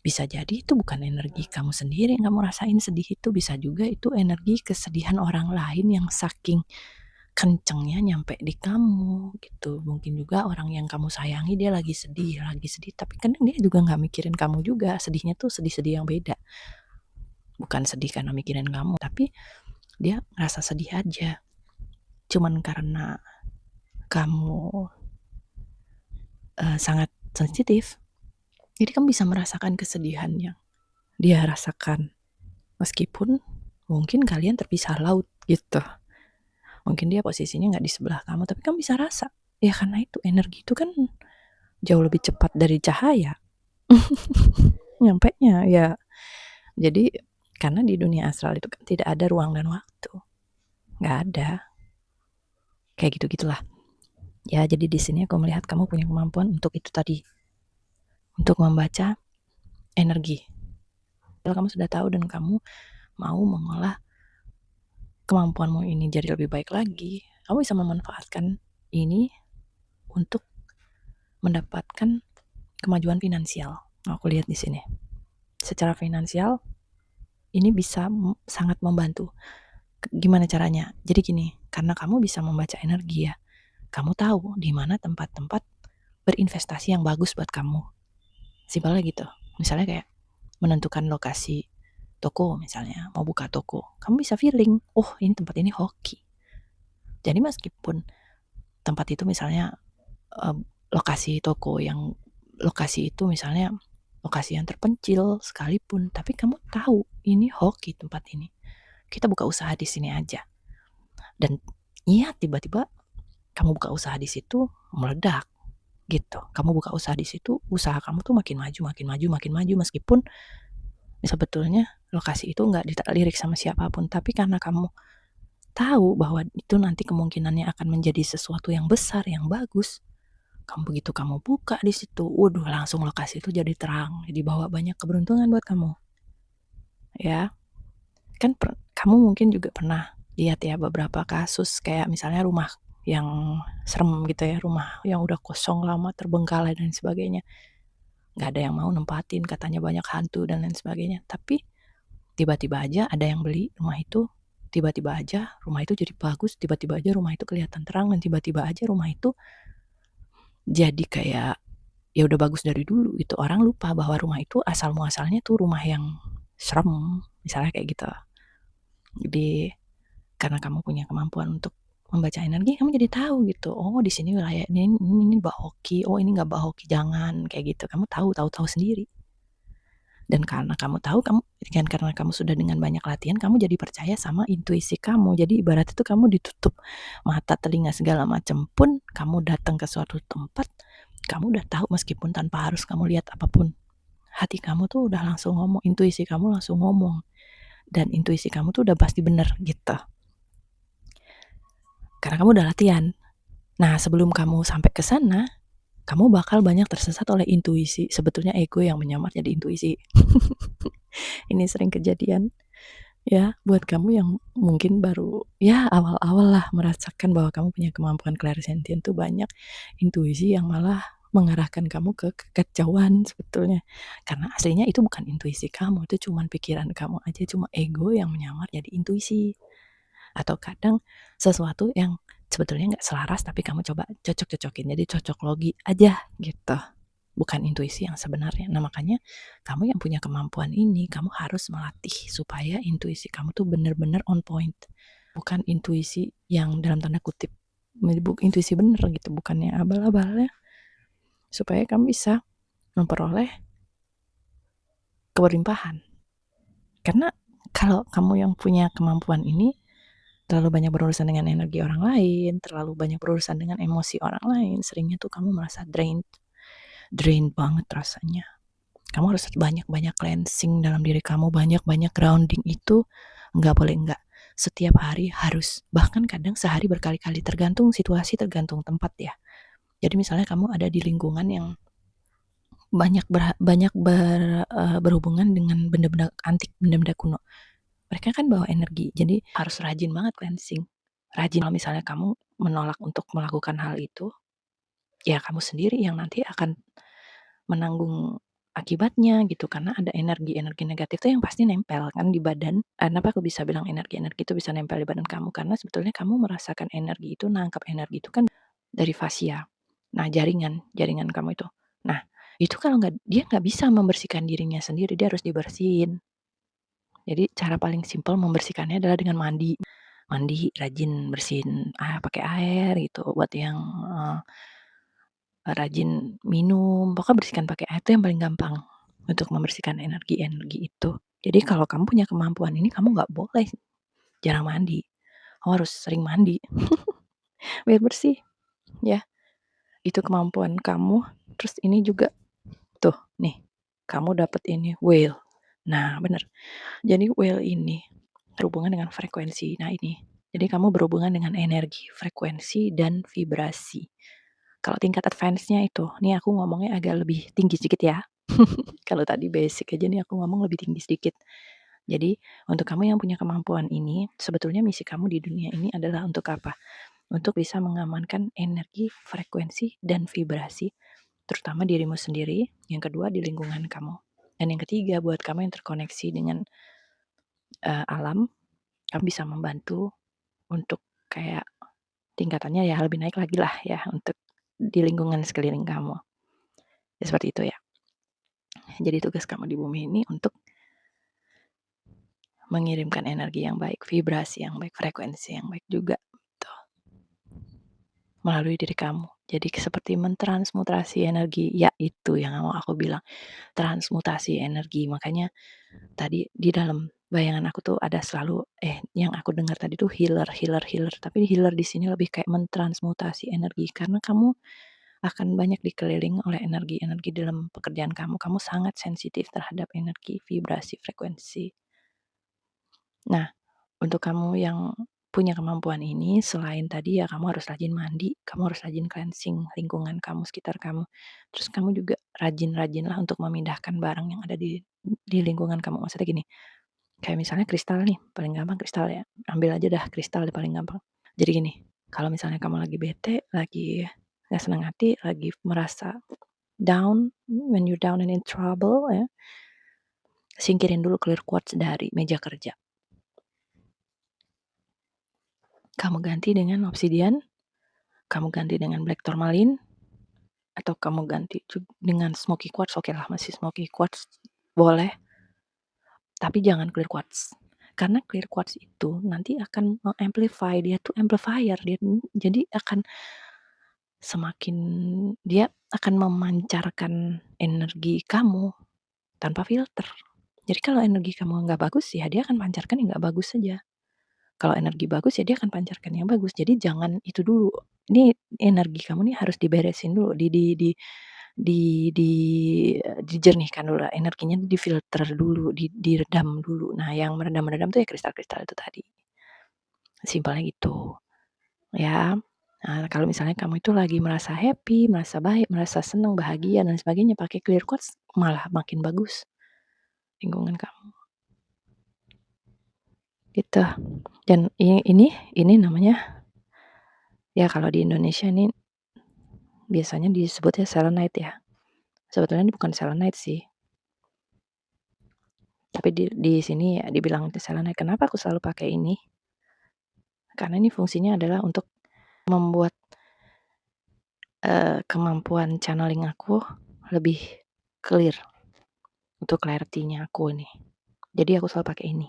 bisa jadi itu bukan energi kamu sendiri yang kamu rasain sedih itu, bisa juga itu energi kesedihan orang lain yang saking kencengnya nyampe di kamu gitu. Mungkin juga orang yang kamu sayangi dia lagi sedih, tapi kadang dia juga nggak mikirin kamu juga, sedihnya tuh sedih-sedih yang beda. Bukan sedih karena mikirin kamu, tapi dia ngerasa sedih aja. Cuman karena kamu sangat sensitif, jadi kamu bisa merasakan kesedihan yang dia rasakan. Meskipun mungkin kalian terpisah laut gitu. Mungkin dia posisinya nggak di sebelah kamu, tapi kamu bisa rasa. Ya karena itu energi itu kan jauh lebih cepat dari cahaya. Nyampenya ya. Jadi karena di dunia astral itu kan tidak ada ruang dan waktu. Nggak ada. Kayak gitu-gitulah. Ya jadi di sini aku melihat kamu punya kemampuan untuk itu tadi. Untuk membaca energi. Kalau kamu sudah tahu dan kamu mau mengolah kemampuanmu ini jadi lebih baik lagi, kamu bisa memanfaatkan ini untuk mendapatkan kemajuan finansial. Aku lihat di sini. Secara finansial ini bisa sangat membantu. Gimana caranya? Jadi gini, karena kamu bisa membaca energi ya, kamu tahu di mana tempat-tempat berinvestasi yang bagus buat kamu. Simpelnya gitu. Misalnya kayak menentukan lokasi toko, misalnya mau buka toko, kamu bisa feeling, oh ini tempat ini hoki. Jadi meskipun tempat itu misalnya lokasi toko yang lokasi itu misalnya lokasi yang terpencil sekalipun, tapi kamu tahu ini hoki tempat ini, kita buka usaha di sini aja. Dan iya tiba-tiba kamu buka usaha di situ meledak gitu. Kamu buka usaha di situ, usaha kamu tuh makin maju meskipun sebetulnya lokasi itu nggak dilirik sama siapapun, tapi karena kamu tahu bahwa itu nanti kemungkinannya akan menjadi sesuatu yang besar, yang bagus. Begitu kamu buka di situ, waduh langsung lokasi itu jadi terang, jadi bawa banyak keberuntungan buat kamu. Ya, kan kamu mungkin juga pernah lihat ya beberapa kasus kayak misalnya rumah yang serem gitu ya, rumah yang udah kosong lama, terbengkalai dan sebagainya. nggak ada yang mau nempatin, katanya banyak hantu dan lain sebagainya. Tapi tiba-tiba aja ada yang beli rumah itu, tiba-tiba aja rumah itu jadi bagus, tiba-tiba aja rumah itu kelihatan terang, dan tiba-tiba aja rumah itu jadi kayak ya udah bagus dari dulu gitu. Orang lupa bahwa rumah itu asal muasalnya tuh rumah yang serem, misalnya kayak gitu. Jadi karena kamu punya kemampuan untuk membaca energi, kamu jadi tahu gitu. Oh, di sini wilayah ini bahoki. Oh, ini nggak bahoki, jangan kayak gitu. Kamu tahu sendiri. Dan karena kamu tahu, karena kamu sudah dengan banyak latihan, kamu jadi percaya sama intuisi kamu. Jadi ibarat itu kamu ditutup mata, telinga, segala macam pun, kamu datang ke suatu tempat, kamu udah tahu meskipun tanpa harus kamu lihat apapun. Hati kamu tuh udah langsung ngomong, intuisi kamu langsung ngomong. Dan intuisi kamu tuh udah pasti bener gitu. Karena kamu udah latihan. Nah, sebelum kamu sampai ke sana, kamu bakal banyak tersesat oleh intuisi. Sebetulnya ego yang menyamar jadi intuisi. Ini sering kejadian ya buat kamu yang mungkin baru ya awal-awal lah merasakan bahwa kamu punya kemampuan clairsentient tuh, banyak intuisi yang malah mengarahkan kamu ke kekacauan sebetulnya. Karena aslinya itu bukan intuisi kamu, itu cuma pikiran kamu aja, cuma ego yang menyamar jadi intuisi. Atau kadang sesuatu yang sebetulnya nggak selaras tapi kamu coba cocok-cocokin, jadi cocok logi aja gitu, bukan intuisi yang sebenarnya. Nah, makanya kamu yang punya kemampuan ini, kamu harus melatih supaya intuisi kamu tuh bener-bener on point. Bukan intuisi yang dalam tanda kutip, intuisi bener gitu, bukannya abal-abal ya. Supaya kamu bisa memperoleh kelimpahan. Karena kalau kamu yang punya kemampuan ini, terlalu banyak berurusan dengan energi orang lain, terlalu banyak berurusan dengan emosi orang lain, seringnya tuh kamu merasa drain banget rasanya. Kamu harus banyak-banyak cleansing dalam diri kamu, banyak-banyak grounding. Itu nggak boleh enggak. Setiap hari harus, bahkan kadang sehari berkali-kali, tergantung situasi, tergantung tempat ya. Jadi misalnya kamu ada di lingkungan yang berhubungan dengan benda-benda antik, benda-benda kuno. Mereka kan bawa energi, jadi harus rajin banget cleansing. Rajin. Kalau misalnya kamu menolak untuk melakukan hal itu, ya kamu sendiri yang nanti akan menanggung akibatnya gitu, karena ada energi-energi negatif tuh yang pasti nempel kan di badan. Kenapa aku bisa bilang energi-energi itu bisa nempel di badan kamu? Karena sebetulnya kamu merasakan energi itu, nangkap energi itu kan dari fascia. Nah, jaringan kamu itu. Nah, itu kalau dia nggak bisa membersihkan dirinya sendiri, dia harus dibersihin. Jadi cara paling simpel membersihkannya adalah dengan mandi. Mandi, rajin bersihin pakai air gitu. Buat yang rajin minum, pokoknya bersihkan pakai air itu yang paling gampang untuk membersihkan energi-energi itu. Jadi kalau kamu punya kemampuan ini, kamu nggak boleh jarang mandi. Kamu harus sering mandi biar bersih ya. Itu kemampuan kamu. Terus ini juga tuh nih, kamu dapat ini whale. Nah, bener. Jadi whale ini berhubungan dengan frekuensi. Nah, ini. Jadi kamu berhubungan dengan energi, frekuensi, dan vibrasi. Kalau tingkat advance-nya itu, nih aku ngomongnya agak lebih tinggi sedikit ya. Kalau tadi basic aja, nih aku ngomong lebih tinggi sedikit. Jadi, untuk kamu yang punya kemampuan ini, sebetulnya misi kamu di dunia ini adalah untuk apa? Untuk bisa mengamankan energi, frekuensi, dan vibrasi, terutama dirimu sendiri, yang kedua di lingkungan kamu. Dan yang ketiga, buat kamu yang terkoneksi dengan alam, kamu bisa membantu untuk kayak tingkatannya ya lebih naik lagi lah ya, untuk di lingkungan sekeliling kamu. Ya, seperti itu ya. Jadi tugas kamu di bumi ini untuk mengirimkan energi yang baik, vibrasi yang baik, frekuensi yang baik juga tuh, melalui diri kamu. Jadi seperti mentransmutasi energi, ya itu yang mau aku bilang, transmutasi energi. Makanya tadi di dalam bayangan aku tuh ada selalu yang aku dengar tadi tuh healer, tapi healer di sini lebih kayak mentransmutasi energi, karena kamu akan banyak dikelilingi oleh energi-energi dalam pekerjaan kamu. Kamu sangat sensitif terhadap energi, vibrasi, frekuensi. Nah, untuk kamu yang punya kemampuan ini, selain tadi ya kamu harus rajin mandi, kamu harus rajin cleansing lingkungan kamu, sekitar kamu. Terus kamu juga rajin-rajinlah untuk memindahkan barang yang ada di lingkungan kamu. Maksudnya gini, kayak misalnya kristal nih, paling gampang kristal ya. Ambil aja dah kristal, paling gampang. Jadi gini, kalau misalnya kamu lagi bete, lagi nggak senang hati, lagi merasa down, when you're down and in trouble ya, singkirin dulu clear quartz dari meja kerja. Kamu ganti dengan obsidian, kamu ganti dengan black tourmaline, atau kamu ganti dengan smoky quartz, okelah masih smoky quartz boleh, tapi jangan clear quartz. Karena clear quartz itu nanti akan amplify, dia tuh amplifier, jadi akan semakin dia akan memancarkan energi kamu tanpa filter. Jadi kalau energi kamu nggak bagus ya dia akan pancarkan yang nggak bagus saja. Kalau energi bagus ya dia akan pancarkan yang bagus. Jadi jangan itu dulu. Ini energi kamu nih harus diberesin dulu, di di dijernihkan dulu, energinya difilter dulu, diredam dulu. Nah, yang meredam-meredam tuh ya kristal-kristal itu tadi. Simpelnya gitu. Ya. Nah, kalau misalnya kamu itu lagi merasa happy, merasa baik, merasa senang, bahagia dan sebagainya, pakai clear quartz malah makin bagus lingkungan kamu. Gitu. Dan ini namanya ya kalau di Indonesia ini biasanya disebutnya selenite ya. Sebetulnya ini bukan selenite sih. Tapi di sini ya dibilang selenite. Kenapa aku selalu pakai ini? Karena ini fungsinya adalah untuk membuat kemampuan channeling aku lebih clear. Untuk clarity-nya aku nih. Jadi aku selalu pakai ini.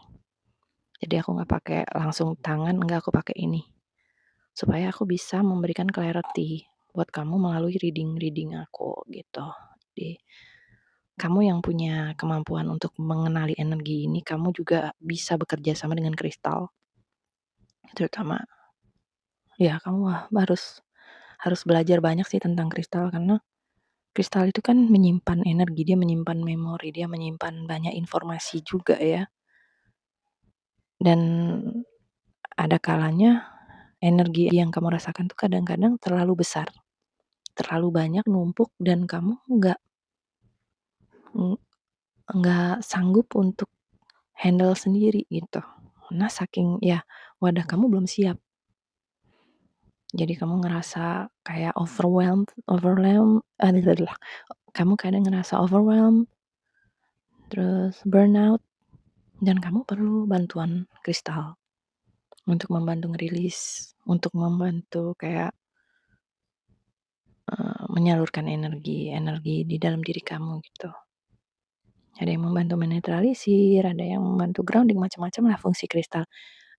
Jadi aku nggak pakai langsung tangan, enggak, aku pakai ini. Supaya aku bisa memberikan clarity buat kamu melalui reading aku gitu. Jadi kamu yang punya kemampuan untuk mengenali energi ini, kamu juga bisa bekerja sama dengan kristal. Terutama ya kamu harus belajar banyak sih tentang kristal, karena kristal itu kan menyimpan energi, dia menyimpan memori, dia menyimpan banyak informasi juga ya. Dan ada kalanya energi yang kamu rasakan tuh kadang-kadang terlalu besar, terlalu banyak numpuk dan kamu nggak sanggup untuk handle sendiri gitu. Nah saking ya wadah kamu belum siap. Jadi kamu ngerasa kayak kamu kadang ngerasa overwhelmed, terus burnout, dan kamu perlu bantuan kristal untuk membantu ngerilis, untuk membantu kayak menyalurkan energi di dalam diri kamu gitu. Ada yang membantu menetralisir, ada yang membantu grounding, macam-macam lah fungsi kristal.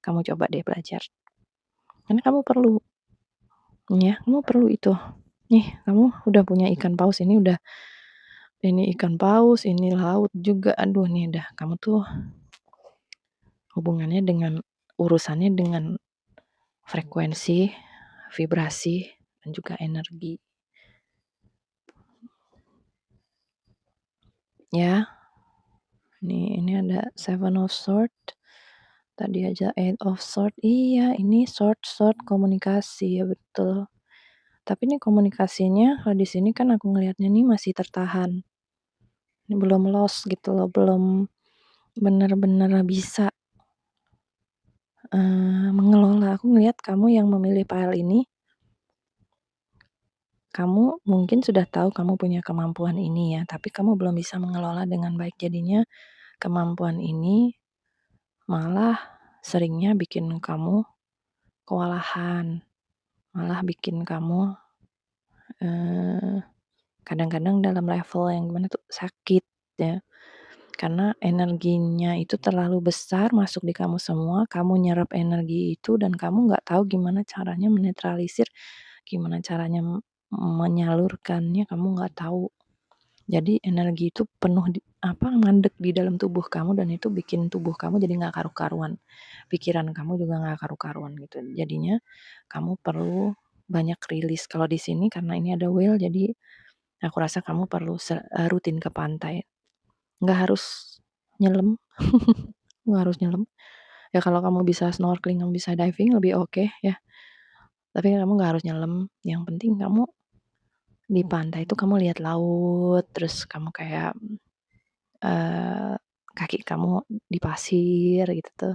Kamu coba deh belajar. Karena kamu perlu, ya, kamu perlu itu. Nih, kamu udah punya ikan paus ini ikan paus, ini laut juga. Aduh nih dah, kamu tuh hubungannya urusannya dengan frekuensi, vibrasi, dan juga energi. Ya. Ini ada Seven of Swords. Tadi aja Eight of Swords. Iya, ini sword komunikasi ya betul. Tapi ini komunikasinya kalau di sini kan aku ngelihatnya nih masih tertahan. Ini belum lost gitu loh, belum benar-benar bisa mengelola. Aku ngelihat kamu yang memilih file ini, kamu mungkin sudah tahu kamu punya kemampuan ini ya, tapi kamu belum bisa mengelola dengan baik. Jadinya kemampuan ini malah seringnya bikin kamu kewalahan, malah bikin kamu kadang-kadang dalam level yang gimana tuh sakit ya. Karena energinya itu terlalu besar masuk di kamu semua, kamu nyerap energi itu dan kamu nggak tahu gimana caranya menetralisir, gimana caranya menyalurkannya, kamu nggak tahu. Jadi energi itu penuh mandek di dalam tubuh kamu dan itu bikin tubuh kamu jadi nggak karu-karuan. Pikiran kamu juga nggak karu-karuan gitu. Jadinya kamu perlu banyak rilis. Kalau di sini karena ini ada whale, jadi aku rasa kamu perlu rutin ke pantai. Nggak harus nyelam, nggak harus nyelam. Ya kalau kamu bisa snorkeling, kamu bisa diving lebih oke ya. Tapi kamu nggak harus nyelam. Yang penting kamu di pantai itu kamu lihat laut, terus kamu kayak kaki kamu di pasir gitu tuh,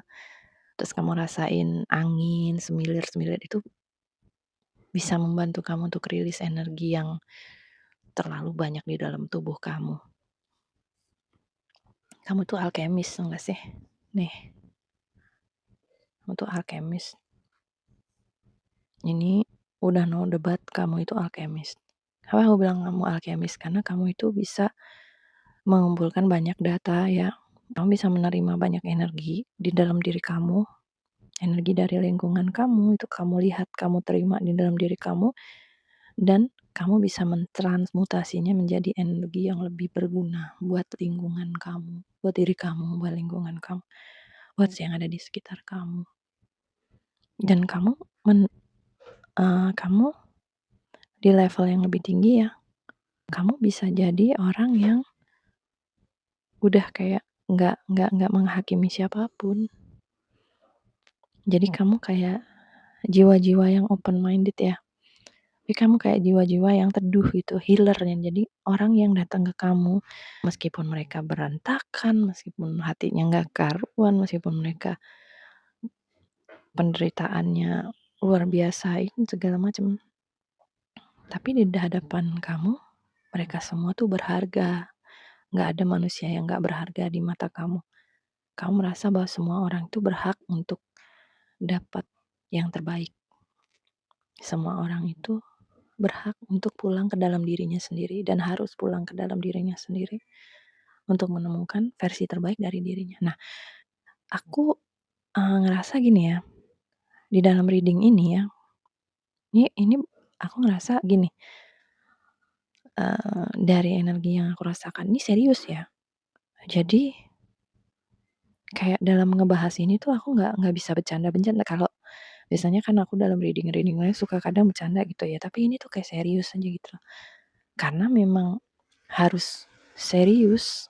terus kamu rasain angin semilir-semilir, itu bisa membantu kamu untuk rilis energi yang terlalu banyak di dalam tubuh kamu. Kamu tuh alkemis, enggak sih? Nih, kamu tuh alkemis. Ini udah no debat, kamu itu alkemis. Kenapa aku bilang kamu alkemis? Karena kamu itu bisa mengumpulkan banyak data ya. Kamu bisa menerima banyak energi di dalam diri kamu. Energi dari lingkungan kamu itu kamu lihat, kamu terima di dalam diri kamu, dan kamu bisa mentransmutasinya menjadi energi yang lebih berguna buat lingkungan kamu, buat diri kamu, buat lingkungan kamu, buat yang ada di sekitar kamu. Dan kamu di level yang lebih tinggi ya, kamu bisa jadi orang yang udah kayak nggak menghakimi siapapun. Jadi kamu kayak jiwa-jiwa yang open minded ya. Tapi kamu kayak jiwa-jiwa yang teduh gitu, healernya. Jadi orang yang datang ke kamu, meskipun mereka berantakan, meskipun hatinya nggak karuan, meskipun mereka penderitaannya luar biasa, ini segala macam. Tapi di hadapan kamu, mereka semua tuh berharga. Nggak ada manusia yang nggak berharga di mata kamu. Kamu merasa bahwa semua orang itu berhak untuk dapat yang terbaik. Semua orang itu berhak untuk pulang ke dalam dirinya sendiri dan harus pulang ke dalam dirinya sendiri untuk menemukan versi terbaik dari dirinya. Nah, aku ngerasa gini ya, di dalam reading ini ya, ini aku ngerasa gini, dari energi yang aku rasakan ini serius ya. Jadi kayak dalam ngebahas ini tuh aku nggak bisa bercanda-bercanda. Kalau biasanya kan aku dalam reading-reading suka kadang bercanda gitu ya, tapi ini tuh kayak serius aja gitu loh. Karena memang harus serius.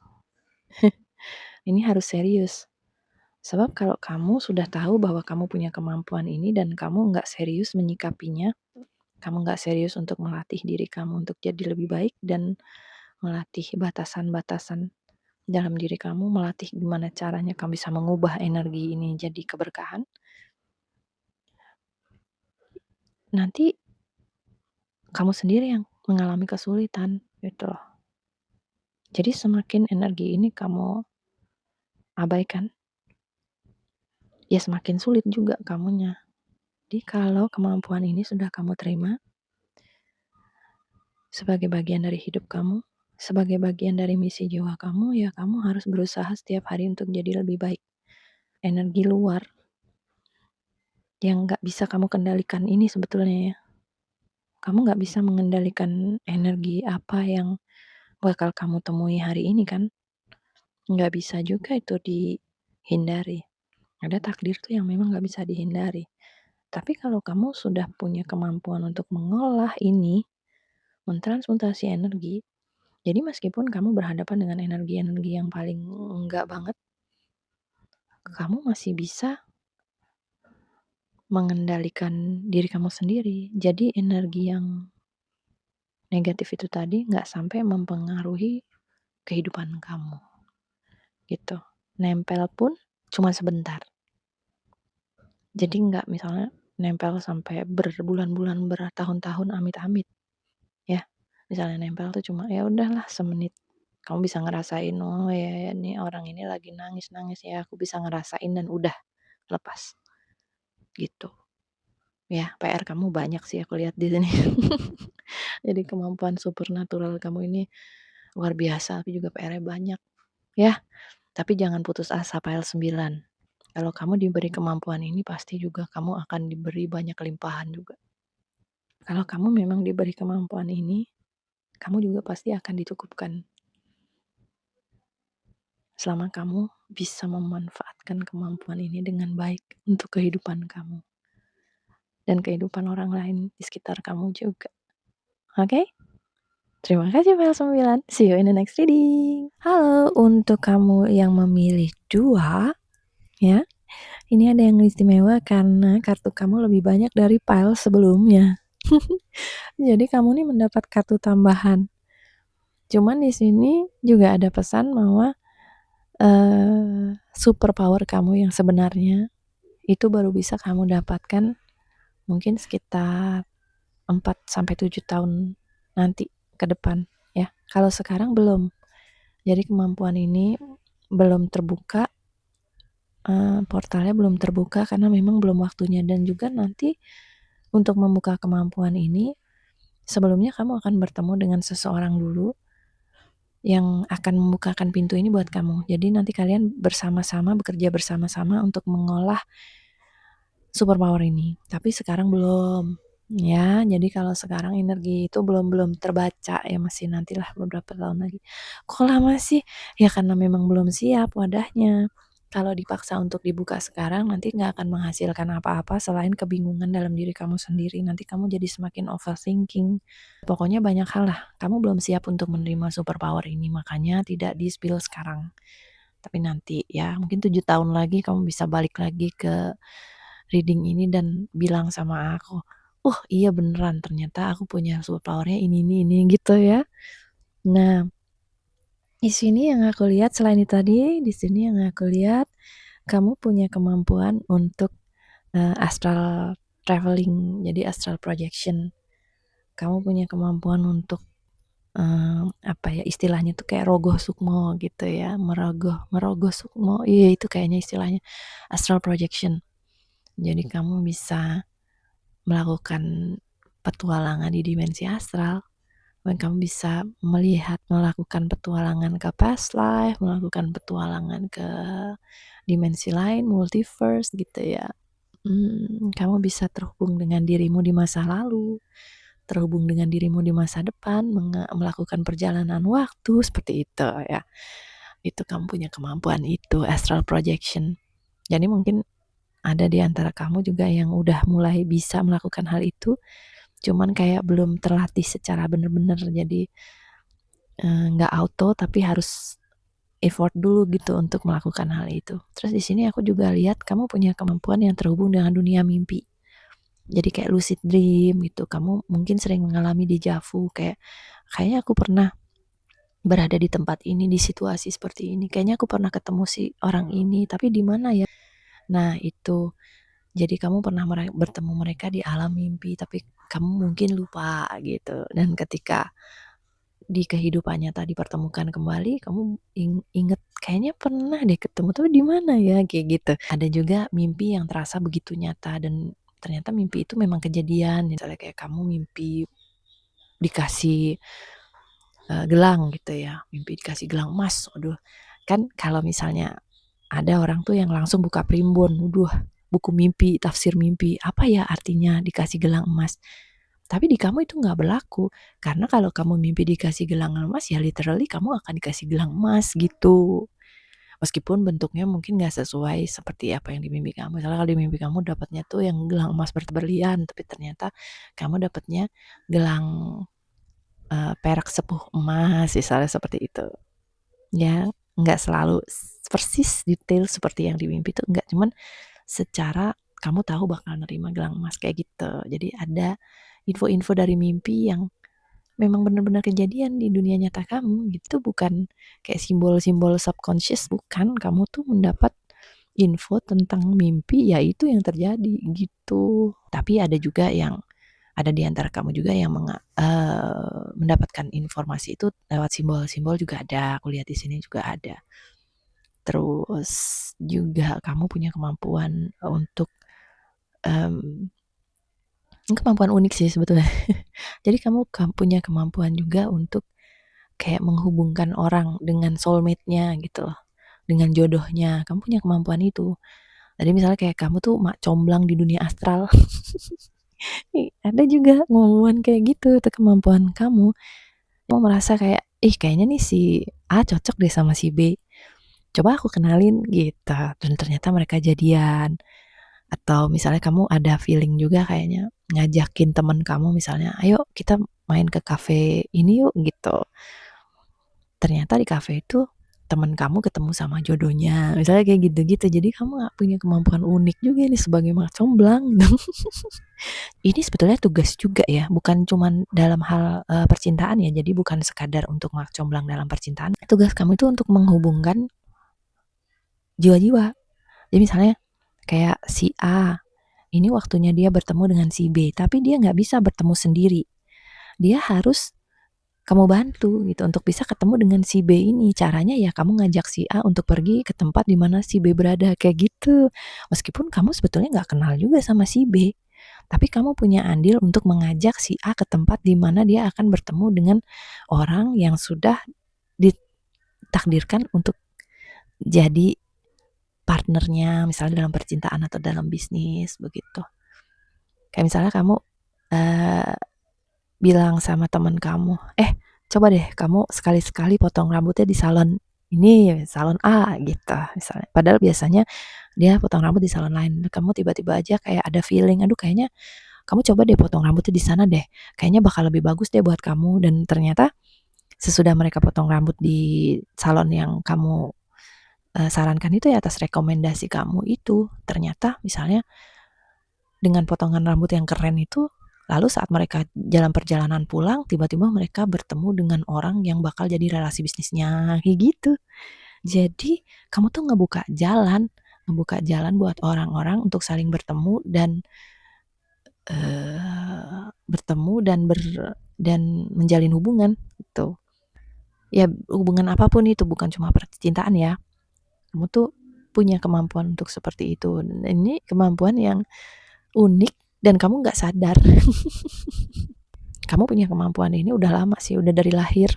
Ini harus serius. Sebab kalau kamu sudah tahu bahwa kamu punya kemampuan ini dan kamu nggak serius menyikapinya, kamu nggak serius untuk melatih diri kamu untuk jadi lebih baik dan melatih batasan-batasan dalam diri kamu, melatih gimana caranya kamu bisa mengubah energi ini jadi keberkahan, nanti kamu sendiri yang mengalami kesulitan gitu loh. Jadi semakin energi ini kamu abaikan, ya semakin sulit juga kamunya. Jadi kalau kemampuan ini sudah kamu terima sebagai bagian dari hidup kamu, sebagai bagian dari misi jiwa kamu, ya kamu harus berusaha setiap hari untuk jadi lebih baik. Energi luar yang gak bisa kamu kendalikan ini sebetulnya ya. Kamu gak bisa mengendalikan energi apa yang bakal kamu temui hari ini kan. Gak bisa juga itu dihindari. Ada takdir tuh yang memang gak bisa dihindari. Tapi kalau kamu sudah punya kemampuan untuk mengolah ini, mentransmutasi energi, jadi meskipun kamu berhadapan dengan energi-energi yang paling enggak banget, kamu masih bisa mengendalikan diri kamu sendiri. Jadi energi yang negatif itu tadi nggak sampai mempengaruhi kehidupan kamu. Gitu. Nempel pun cuma sebentar. Jadi nggak misalnya nempel sampai berbulan-bulan, bertahun-tahun, amit-amit. Ya, misalnya nempel tuh cuma ya udahlah semenit. Kamu bisa ngerasain, oh ya nih orang ini lagi nangis-nangis ya, aku bisa ngerasain dan udah lepas. Gitu. Ya, PR kamu banyak sih aku lihat di sini. Jadi kemampuan supernatural kamu ini luar biasa, tapi juga PR-nya banyak. Ya, tapi jangan putus asa file 9. Kalau kamu diberi kemampuan ini pasti juga kamu akan diberi banyak limpahan juga. Kalau kamu memang diberi kemampuan ini, kamu juga pasti akan dicukupkan. Selama kamu bisa memanfaatkan kemampuan ini dengan baik untuk kehidupan kamu. Dan kehidupan orang lain di sekitar kamu juga. Oke? Terima kasih file 9. See you in the next reading. Halo, untuk kamu yang memilih 2, ya. Ini ada yang istimewa karena kartu kamu lebih banyak dari pile sebelumnya. Jadi kamu nih mendapat kartu tambahan. Cuman di sini juga ada pesan bahwa super power kamu yang sebenarnya itu baru bisa kamu dapatkan mungkin sekitar 4-7 tahun nanti ke depan. ya. Kalau sekarang belum. Jadi kemampuan ini belum terbuka, portalnya belum terbuka karena memang belum waktunya, dan juga nanti untuk membuka kemampuan ini sebelumnya kamu akan bertemu dengan seseorang dulu yang akan membukakan pintu ini buat kamu. Jadi nanti kalian bersama-sama, bekerja bersama-sama untuk mengolah superpower ini. Tapi sekarang belum. Ya, jadi kalau sekarang energi itu belum terbaca ya, masih nantilah beberapa tahun lagi. Kok lama sih? Ya karena memang belum siap wadahnya. Kalau dipaksa untuk dibuka sekarang nanti nggak akan menghasilkan apa-apa selain kebingungan dalam diri kamu sendiri. Nanti kamu jadi semakin overthinking. Pokoknya banyak hal lah. Kamu belum siap untuk menerima superpower ini, makanya tidak di-spill sekarang. Tapi nanti ya, mungkin 7 tahun lagi kamu bisa balik lagi ke reading ini dan bilang sama aku, "Oh iya beneran ternyata aku punya superpower-nya ini gitu ya." Nah, di sini yang aku lihat selain itu tadi, di sini yang aku lihat kamu punya kemampuan untuk astral traveling, jadi astral projection. Kamu punya kemampuan untuk apa ya istilahnya tuh kayak rogoh sukmo gitu ya, merogoh sukmo, iya itu kayaknya istilahnya astral projection. Jadi kamu bisa melakukan petualangan di dimensi astral, dan kamu bisa melakukan petualangan ke past life, melakukan petualangan ke dimensi lain, multiverse gitu ya. Kamu bisa terhubung dengan dirimu di masa lalu, terhubung dengan dirimu di masa depan, melakukan perjalanan waktu seperti itu ya. Itu kamu punya kemampuan itu, astral projection. Jadi mungkin ada di antara kamu juga yang udah mulai bisa melakukan hal itu, cuman kayak belum terlatih secara bener-bener, jadi nggak auto tapi harus effort dulu gitu untuk melakukan hal itu. Terus di sini aku juga lihat kamu punya kemampuan yang terhubung dengan dunia mimpi. Jadi kayak lucid dream gitu. Kamu mungkin sering mengalami deja vu, kayaknya aku pernah berada di tempat ini, di situasi seperti ini. Kayaknya aku pernah ketemu si orang ini, tapi di mana ya? Nah, itu. Jadi kamu pernah bertemu mereka di alam mimpi, tapi kamu mungkin lupa gitu. Dan ketika di kehidupan nyata dipertemukan kembali, kamu inget kayaknya pernah deh ketemu, tapi di mana ya kayak gitu. Ada juga mimpi yang terasa begitu nyata dan ternyata mimpi itu memang kejadian. Misalnya kayak kamu mimpi dikasih gelang gitu ya, mimpi dikasih gelang emas. Aduh, kan kalau misalnya ada orang tuh yang langsung buka primbon, buku mimpi, tafsir mimpi, apa ya artinya dikasih gelang emas? Tapi di kamu itu nggak berlaku, karena kalau kamu mimpi dikasih gelang emas, ya literally kamu akan dikasih gelang emas gitu. Meskipun bentuknya mungkin nggak sesuai seperti apa yang di mimpi kamu. Misalnya kalau di mimpi kamu dapatnya tuh yang gelang emas berlian, tapi ternyata kamu dapatnya gelang perak sepuh emas, misalnya seperti itu. Ya, nggak selalu persis detail seperti yang di mimpi itu enggak, cuman secara kamu tahu bakal nerima gelang emas kayak gitu. Jadi ada info-info dari mimpi yang memang benar-benar kejadian di dunia nyata kamu gitu, bukan kayak simbol-simbol subconscious, bukan. Kamu tuh mendapat info tentang mimpi, ya itu yang terjadi gitu. Tapi ada di antara kamu juga yang mendapatkan informasi itu lewat simbol-simbol juga ada. Aku lihat di sini juga ada. Terus juga kamu punya kemampuan untuk kemampuan unik sih sebetulnya. Jadi kamu punya kemampuan juga untuk kayak menghubungkan orang dengan soulmate-nya gitu loh, dengan jodohnya. Kamu punya kemampuan itu. Jadi misalnya kayak kamu tuh mak comblang di dunia astral. Ada juga kemampuan kayak gitu, itu kemampuan kamu. Kamu merasa kayak, ih kayaknya nih si A cocok deh sama si B. Coba aku kenalin gitu. Dan ternyata mereka jadian. Atau misalnya kamu ada feeling juga kayaknya ngajakin teman kamu misalnya, ayo kita main ke cafe ini yuk gitu. Ternyata di cafe itu teman kamu ketemu sama jodohnya, misalnya kayak gitu-gitu. Jadi kamu gak punya kemampuan unik juga nih sebagai mak comblang. Ini sebetulnya tugas juga ya, bukan cuman dalam hal percintaan ya. Jadi bukan sekadar untuk mak comblang dalam percintaan. Tugas kamu itu untuk menghubungkan jiwa-jiwa. Jadi misalnya kayak si A, ini waktunya dia bertemu dengan si B, tapi dia nggak bisa bertemu sendiri. Dia harus kamu bantu gitu untuk bisa ketemu dengan si B ini. Caranya ya kamu ngajak si A untuk pergi ke tempat di mana si B berada, kayak gitu. Meskipun kamu sebetulnya nggak kenal juga sama si B, tapi kamu punya andil untuk mengajak si A ke tempat di mana dia akan bertemu dengan orang yang sudah ditakdirkan untuk jadi partnernya, misalnya dalam percintaan atau dalam bisnis, begitu. Kayak misalnya kamu uh, bilang sama teman kamu, coba deh kamu sekali-sekali potong rambutnya di salon ini, salon A gitu misalnya. Padahal biasanya dia potong rambut di salon lain. Kamu tiba-tiba aja kayak ada feeling, aduh kayaknya kamu coba deh potong rambutnya di sana deh. Kayaknya bakal lebih bagus deh buat kamu. Dan ternyata sesudah mereka potong rambut di salon yang kamu sarankan itu ya atas rekomendasi kamu itu, ternyata misalnya dengan potongan rambut yang keren itu, lalu saat mereka jalan perjalanan pulang, tiba-tiba mereka bertemu dengan orang yang bakal jadi relasi bisnisnya, kayak gitu. Jadi, kamu tuh ngebuka jalan buat orang-orang untuk saling bertemu dan bertemu dan menjalin hubungan gitu. Ya hubungan apapun itu, bukan cuma percintaan ya. Kamu tuh punya kemampuan untuk seperti itu. Dan ini kemampuan yang unik dan kamu nggak sadar. Kamu punya kemampuan ini udah lama sih, udah dari lahir.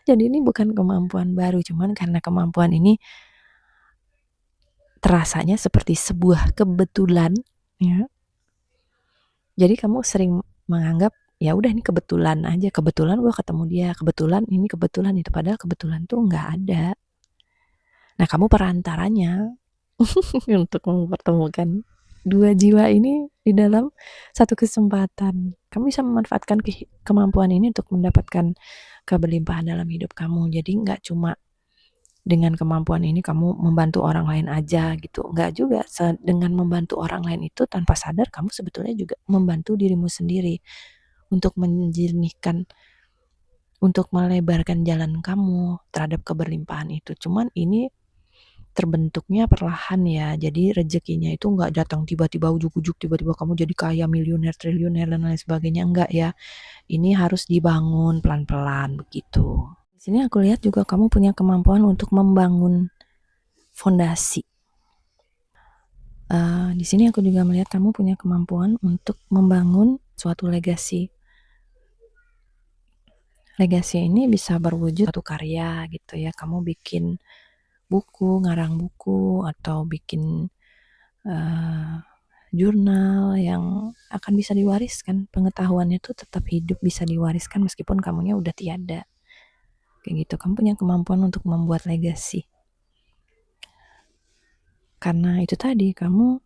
Jadi ini bukan kemampuan baru, cuman karena kemampuan ini terasanya seperti sebuah kebetulan, ya. Jadi kamu sering menganggap ya udah ini kebetulan aja, kebetulan gue ketemu dia, kebetulan ini, kebetulan itu, padahal kebetulan tuh nggak ada. Nah kamu perantaranya untuk mempertemukan dua jiwa ini di dalam satu kesempatan. Kamu bisa memanfaatkan kemampuan ini untuk mendapatkan keberlimpahan dalam hidup kamu. Jadi nggak cuma dengan kemampuan ini kamu membantu orang lain aja gitu. Nggak juga. Dengan membantu orang lain itu tanpa sadar kamu sebetulnya juga membantu dirimu sendiri untuk menjernihkan, untuk melebarkan jalan kamu terhadap keberlimpahan itu. Cuman ini terbentuknya perlahan ya. Jadi rezekinya itu nggak datang tiba-tiba ujuk-ujuk, tiba-tiba kamu jadi kaya, miliuner, triliuner dan lain sebagainya. Enggak ya. Ini harus dibangun pelan-pelan begitu. Di sini aku lihat juga kamu punya kemampuan untuk membangun fondasi. Di sini aku juga melihat kamu punya kemampuan untuk membangun suatu legasi. Legasi ini bisa berwujud suatu karya gitu ya. Kamu bikin buku, ngarang buku, atau bikin jurnal yang akan bisa diwariskan. Pengetahuannya tuh tetap hidup, bisa diwariskan meskipun kamunya udah tiada. Kayak gitu, kamu punya kemampuan untuk membuat legasi. Karena itu tadi, kamu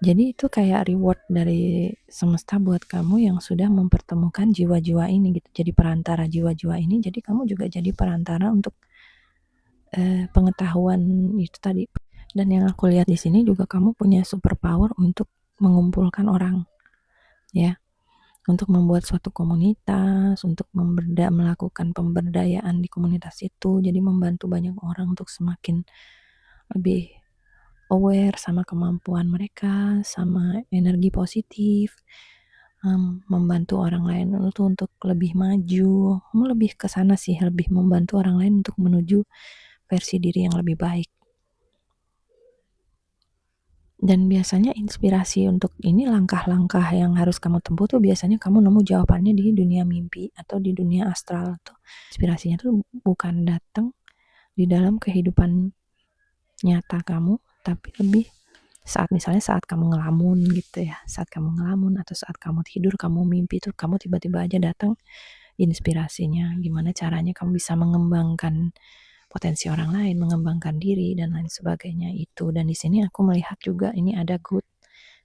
jadi itu kayak reward dari semesta buat kamu yang sudah mempertemukan jiwa-jiwa ini gitu. Jadi perantara jiwa-jiwa ini, jadi kamu juga jadi perantara untuk pengetahuan itu tadi. Dan yang aku lihat di sini juga kamu punya super power untuk mengumpulkan orang, ya, untuk membuat suatu komunitas, untuk melakukan pemberdayaan di komunitas itu. Jadi membantu banyak orang untuk semakin lebih aware sama kemampuan mereka, sama energi positif, membantu orang lain untuk lebih maju. Kamu lebih ke sana sih, lebih membantu orang lain untuk menuju versi diri yang lebih baik. Dan biasanya inspirasi untuk ini, langkah-langkah yang harus kamu tempuh tuh biasanya kamu nemu jawabannya di dunia mimpi atau di dunia astral tuh. Inspirasinya tuh bukan datang di dalam kehidupan nyata kamu, tapi lebih misalnya saat kamu ngelamun gitu ya, saat kamu ngelamun atau saat kamu tidur, kamu mimpi tuh kamu tiba-tiba aja datang inspirasinya, gimana caranya kamu bisa mengembangkan potensi orang lain, mengembangkan diri dan lain sebagainya itu. Dan di sini aku melihat juga ini ada good.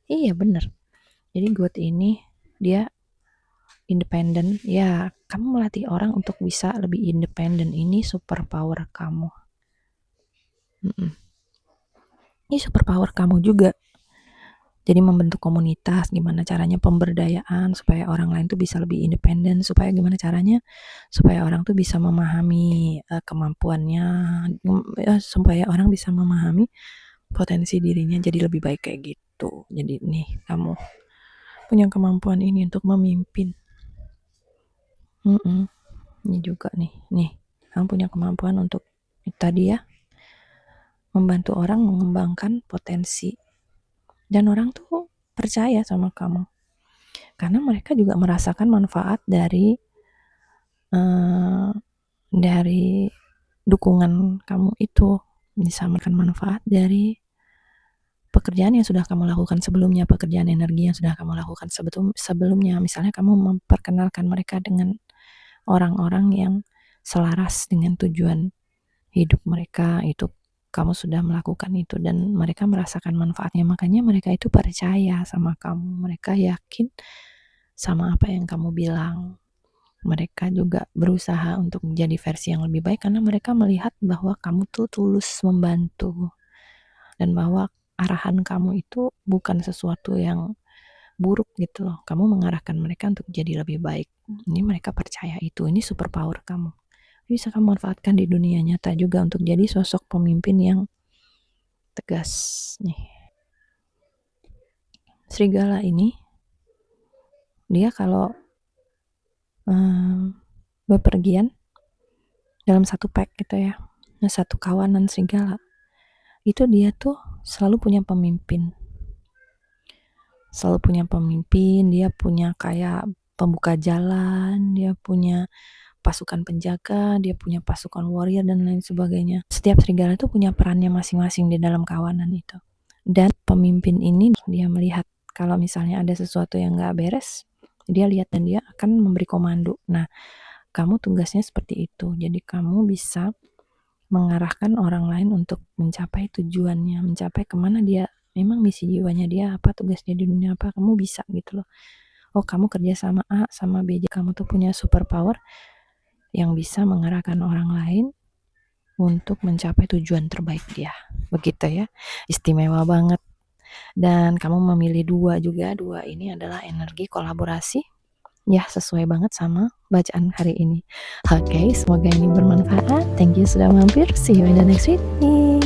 Iya bener. Jadi good ini dia independen. Ya, kamu melatih orang untuk bisa lebih independen. Ini super power kamu. Ini super power kamu juga. Jadi membentuk komunitas, gimana caranya pemberdayaan supaya orang lain tuh bisa lebih independen, supaya gimana caranya supaya orang tuh bisa memahami kemampuannya, supaya orang bisa memahami potensi dirinya jadi lebih baik kayak gitu. Jadi nih kamu punya kemampuan ini untuk memimpin. Ini juga nih, kamu punya kemampuan untuk tadi ya, membantu orang mengembangkan potensi. Dan orang tuh percaya sama kamu. Karena mereka juga merasakan manfaat dari dukungan kamu itu. Bisa makan manfaat dari pekerjaan yang sudah kamu lakukan sebelumnya, pekerjaan energi yang sudah kamu lakukan sebelumnya. Misalnya kamu memperkenalkan mereka dengan orang-orang yang selaras dengan tujuan hidup mereka, itu kamu sudah melakukan itu dan mereka merasakan manfaatnya, makanya mereka itu percaya sama kamu, mereka yakin sama apa yang kamu bilang. Mereka juga berusaha untuk menjadi versi yang lebih baik karena mereka melihat bahwa kamu tuh tulus membantu dan bahwa arahan kamu itu bukan sesuatu yang buruk gitu loh. Kamu mengarahkan mereka untuk jadi lebih baik. Ini mereka percaya itu. Ini superpower kamu. Bisa kamu manfaatkan di dunia nyata juga untuk jadi sosok pemimpin yang tegas nih. Serigala ini dia kalau bepergian dalam satu pack gitu ya, satu kawanan serigala, itu dia tuh selalu punya pemimpin. Dia punya kayak pembuka jalan, dia punya pasukan penjaga, dia punya pasukan warrior dan lain sebagainya. Setiap serigala itu punya perannya masing-masing di dalam kawanan itu. Dan pemimpin ini dia melihat kalau misalnya ada sesuatu yang gak beres, dia lihat dan dia akan memberi komando. Nah, kamu tugasnya seperti itu. Jadi kamu bisa mengarahkan orang lain untuk mencapai tujuannya, mencapai kemana dia, memang misi jiwanya dia apa, tugasnya di dunia apa, kamu bisa gitu loh. Oh, kamu kerja sama A sama B, kamu tuh punya superpower yang bisa mengarahkan orang lain untuk mencapai tujuan terbaik dia. Begitu ya, istimewa banget. Dan kamu memilih dua ini adalah energi kolaborasi. Ya, sesuai banget sama bacaan hari ini. Oke, semoga ini bermanfaat. Thank you sudah mampir. See you in the next video.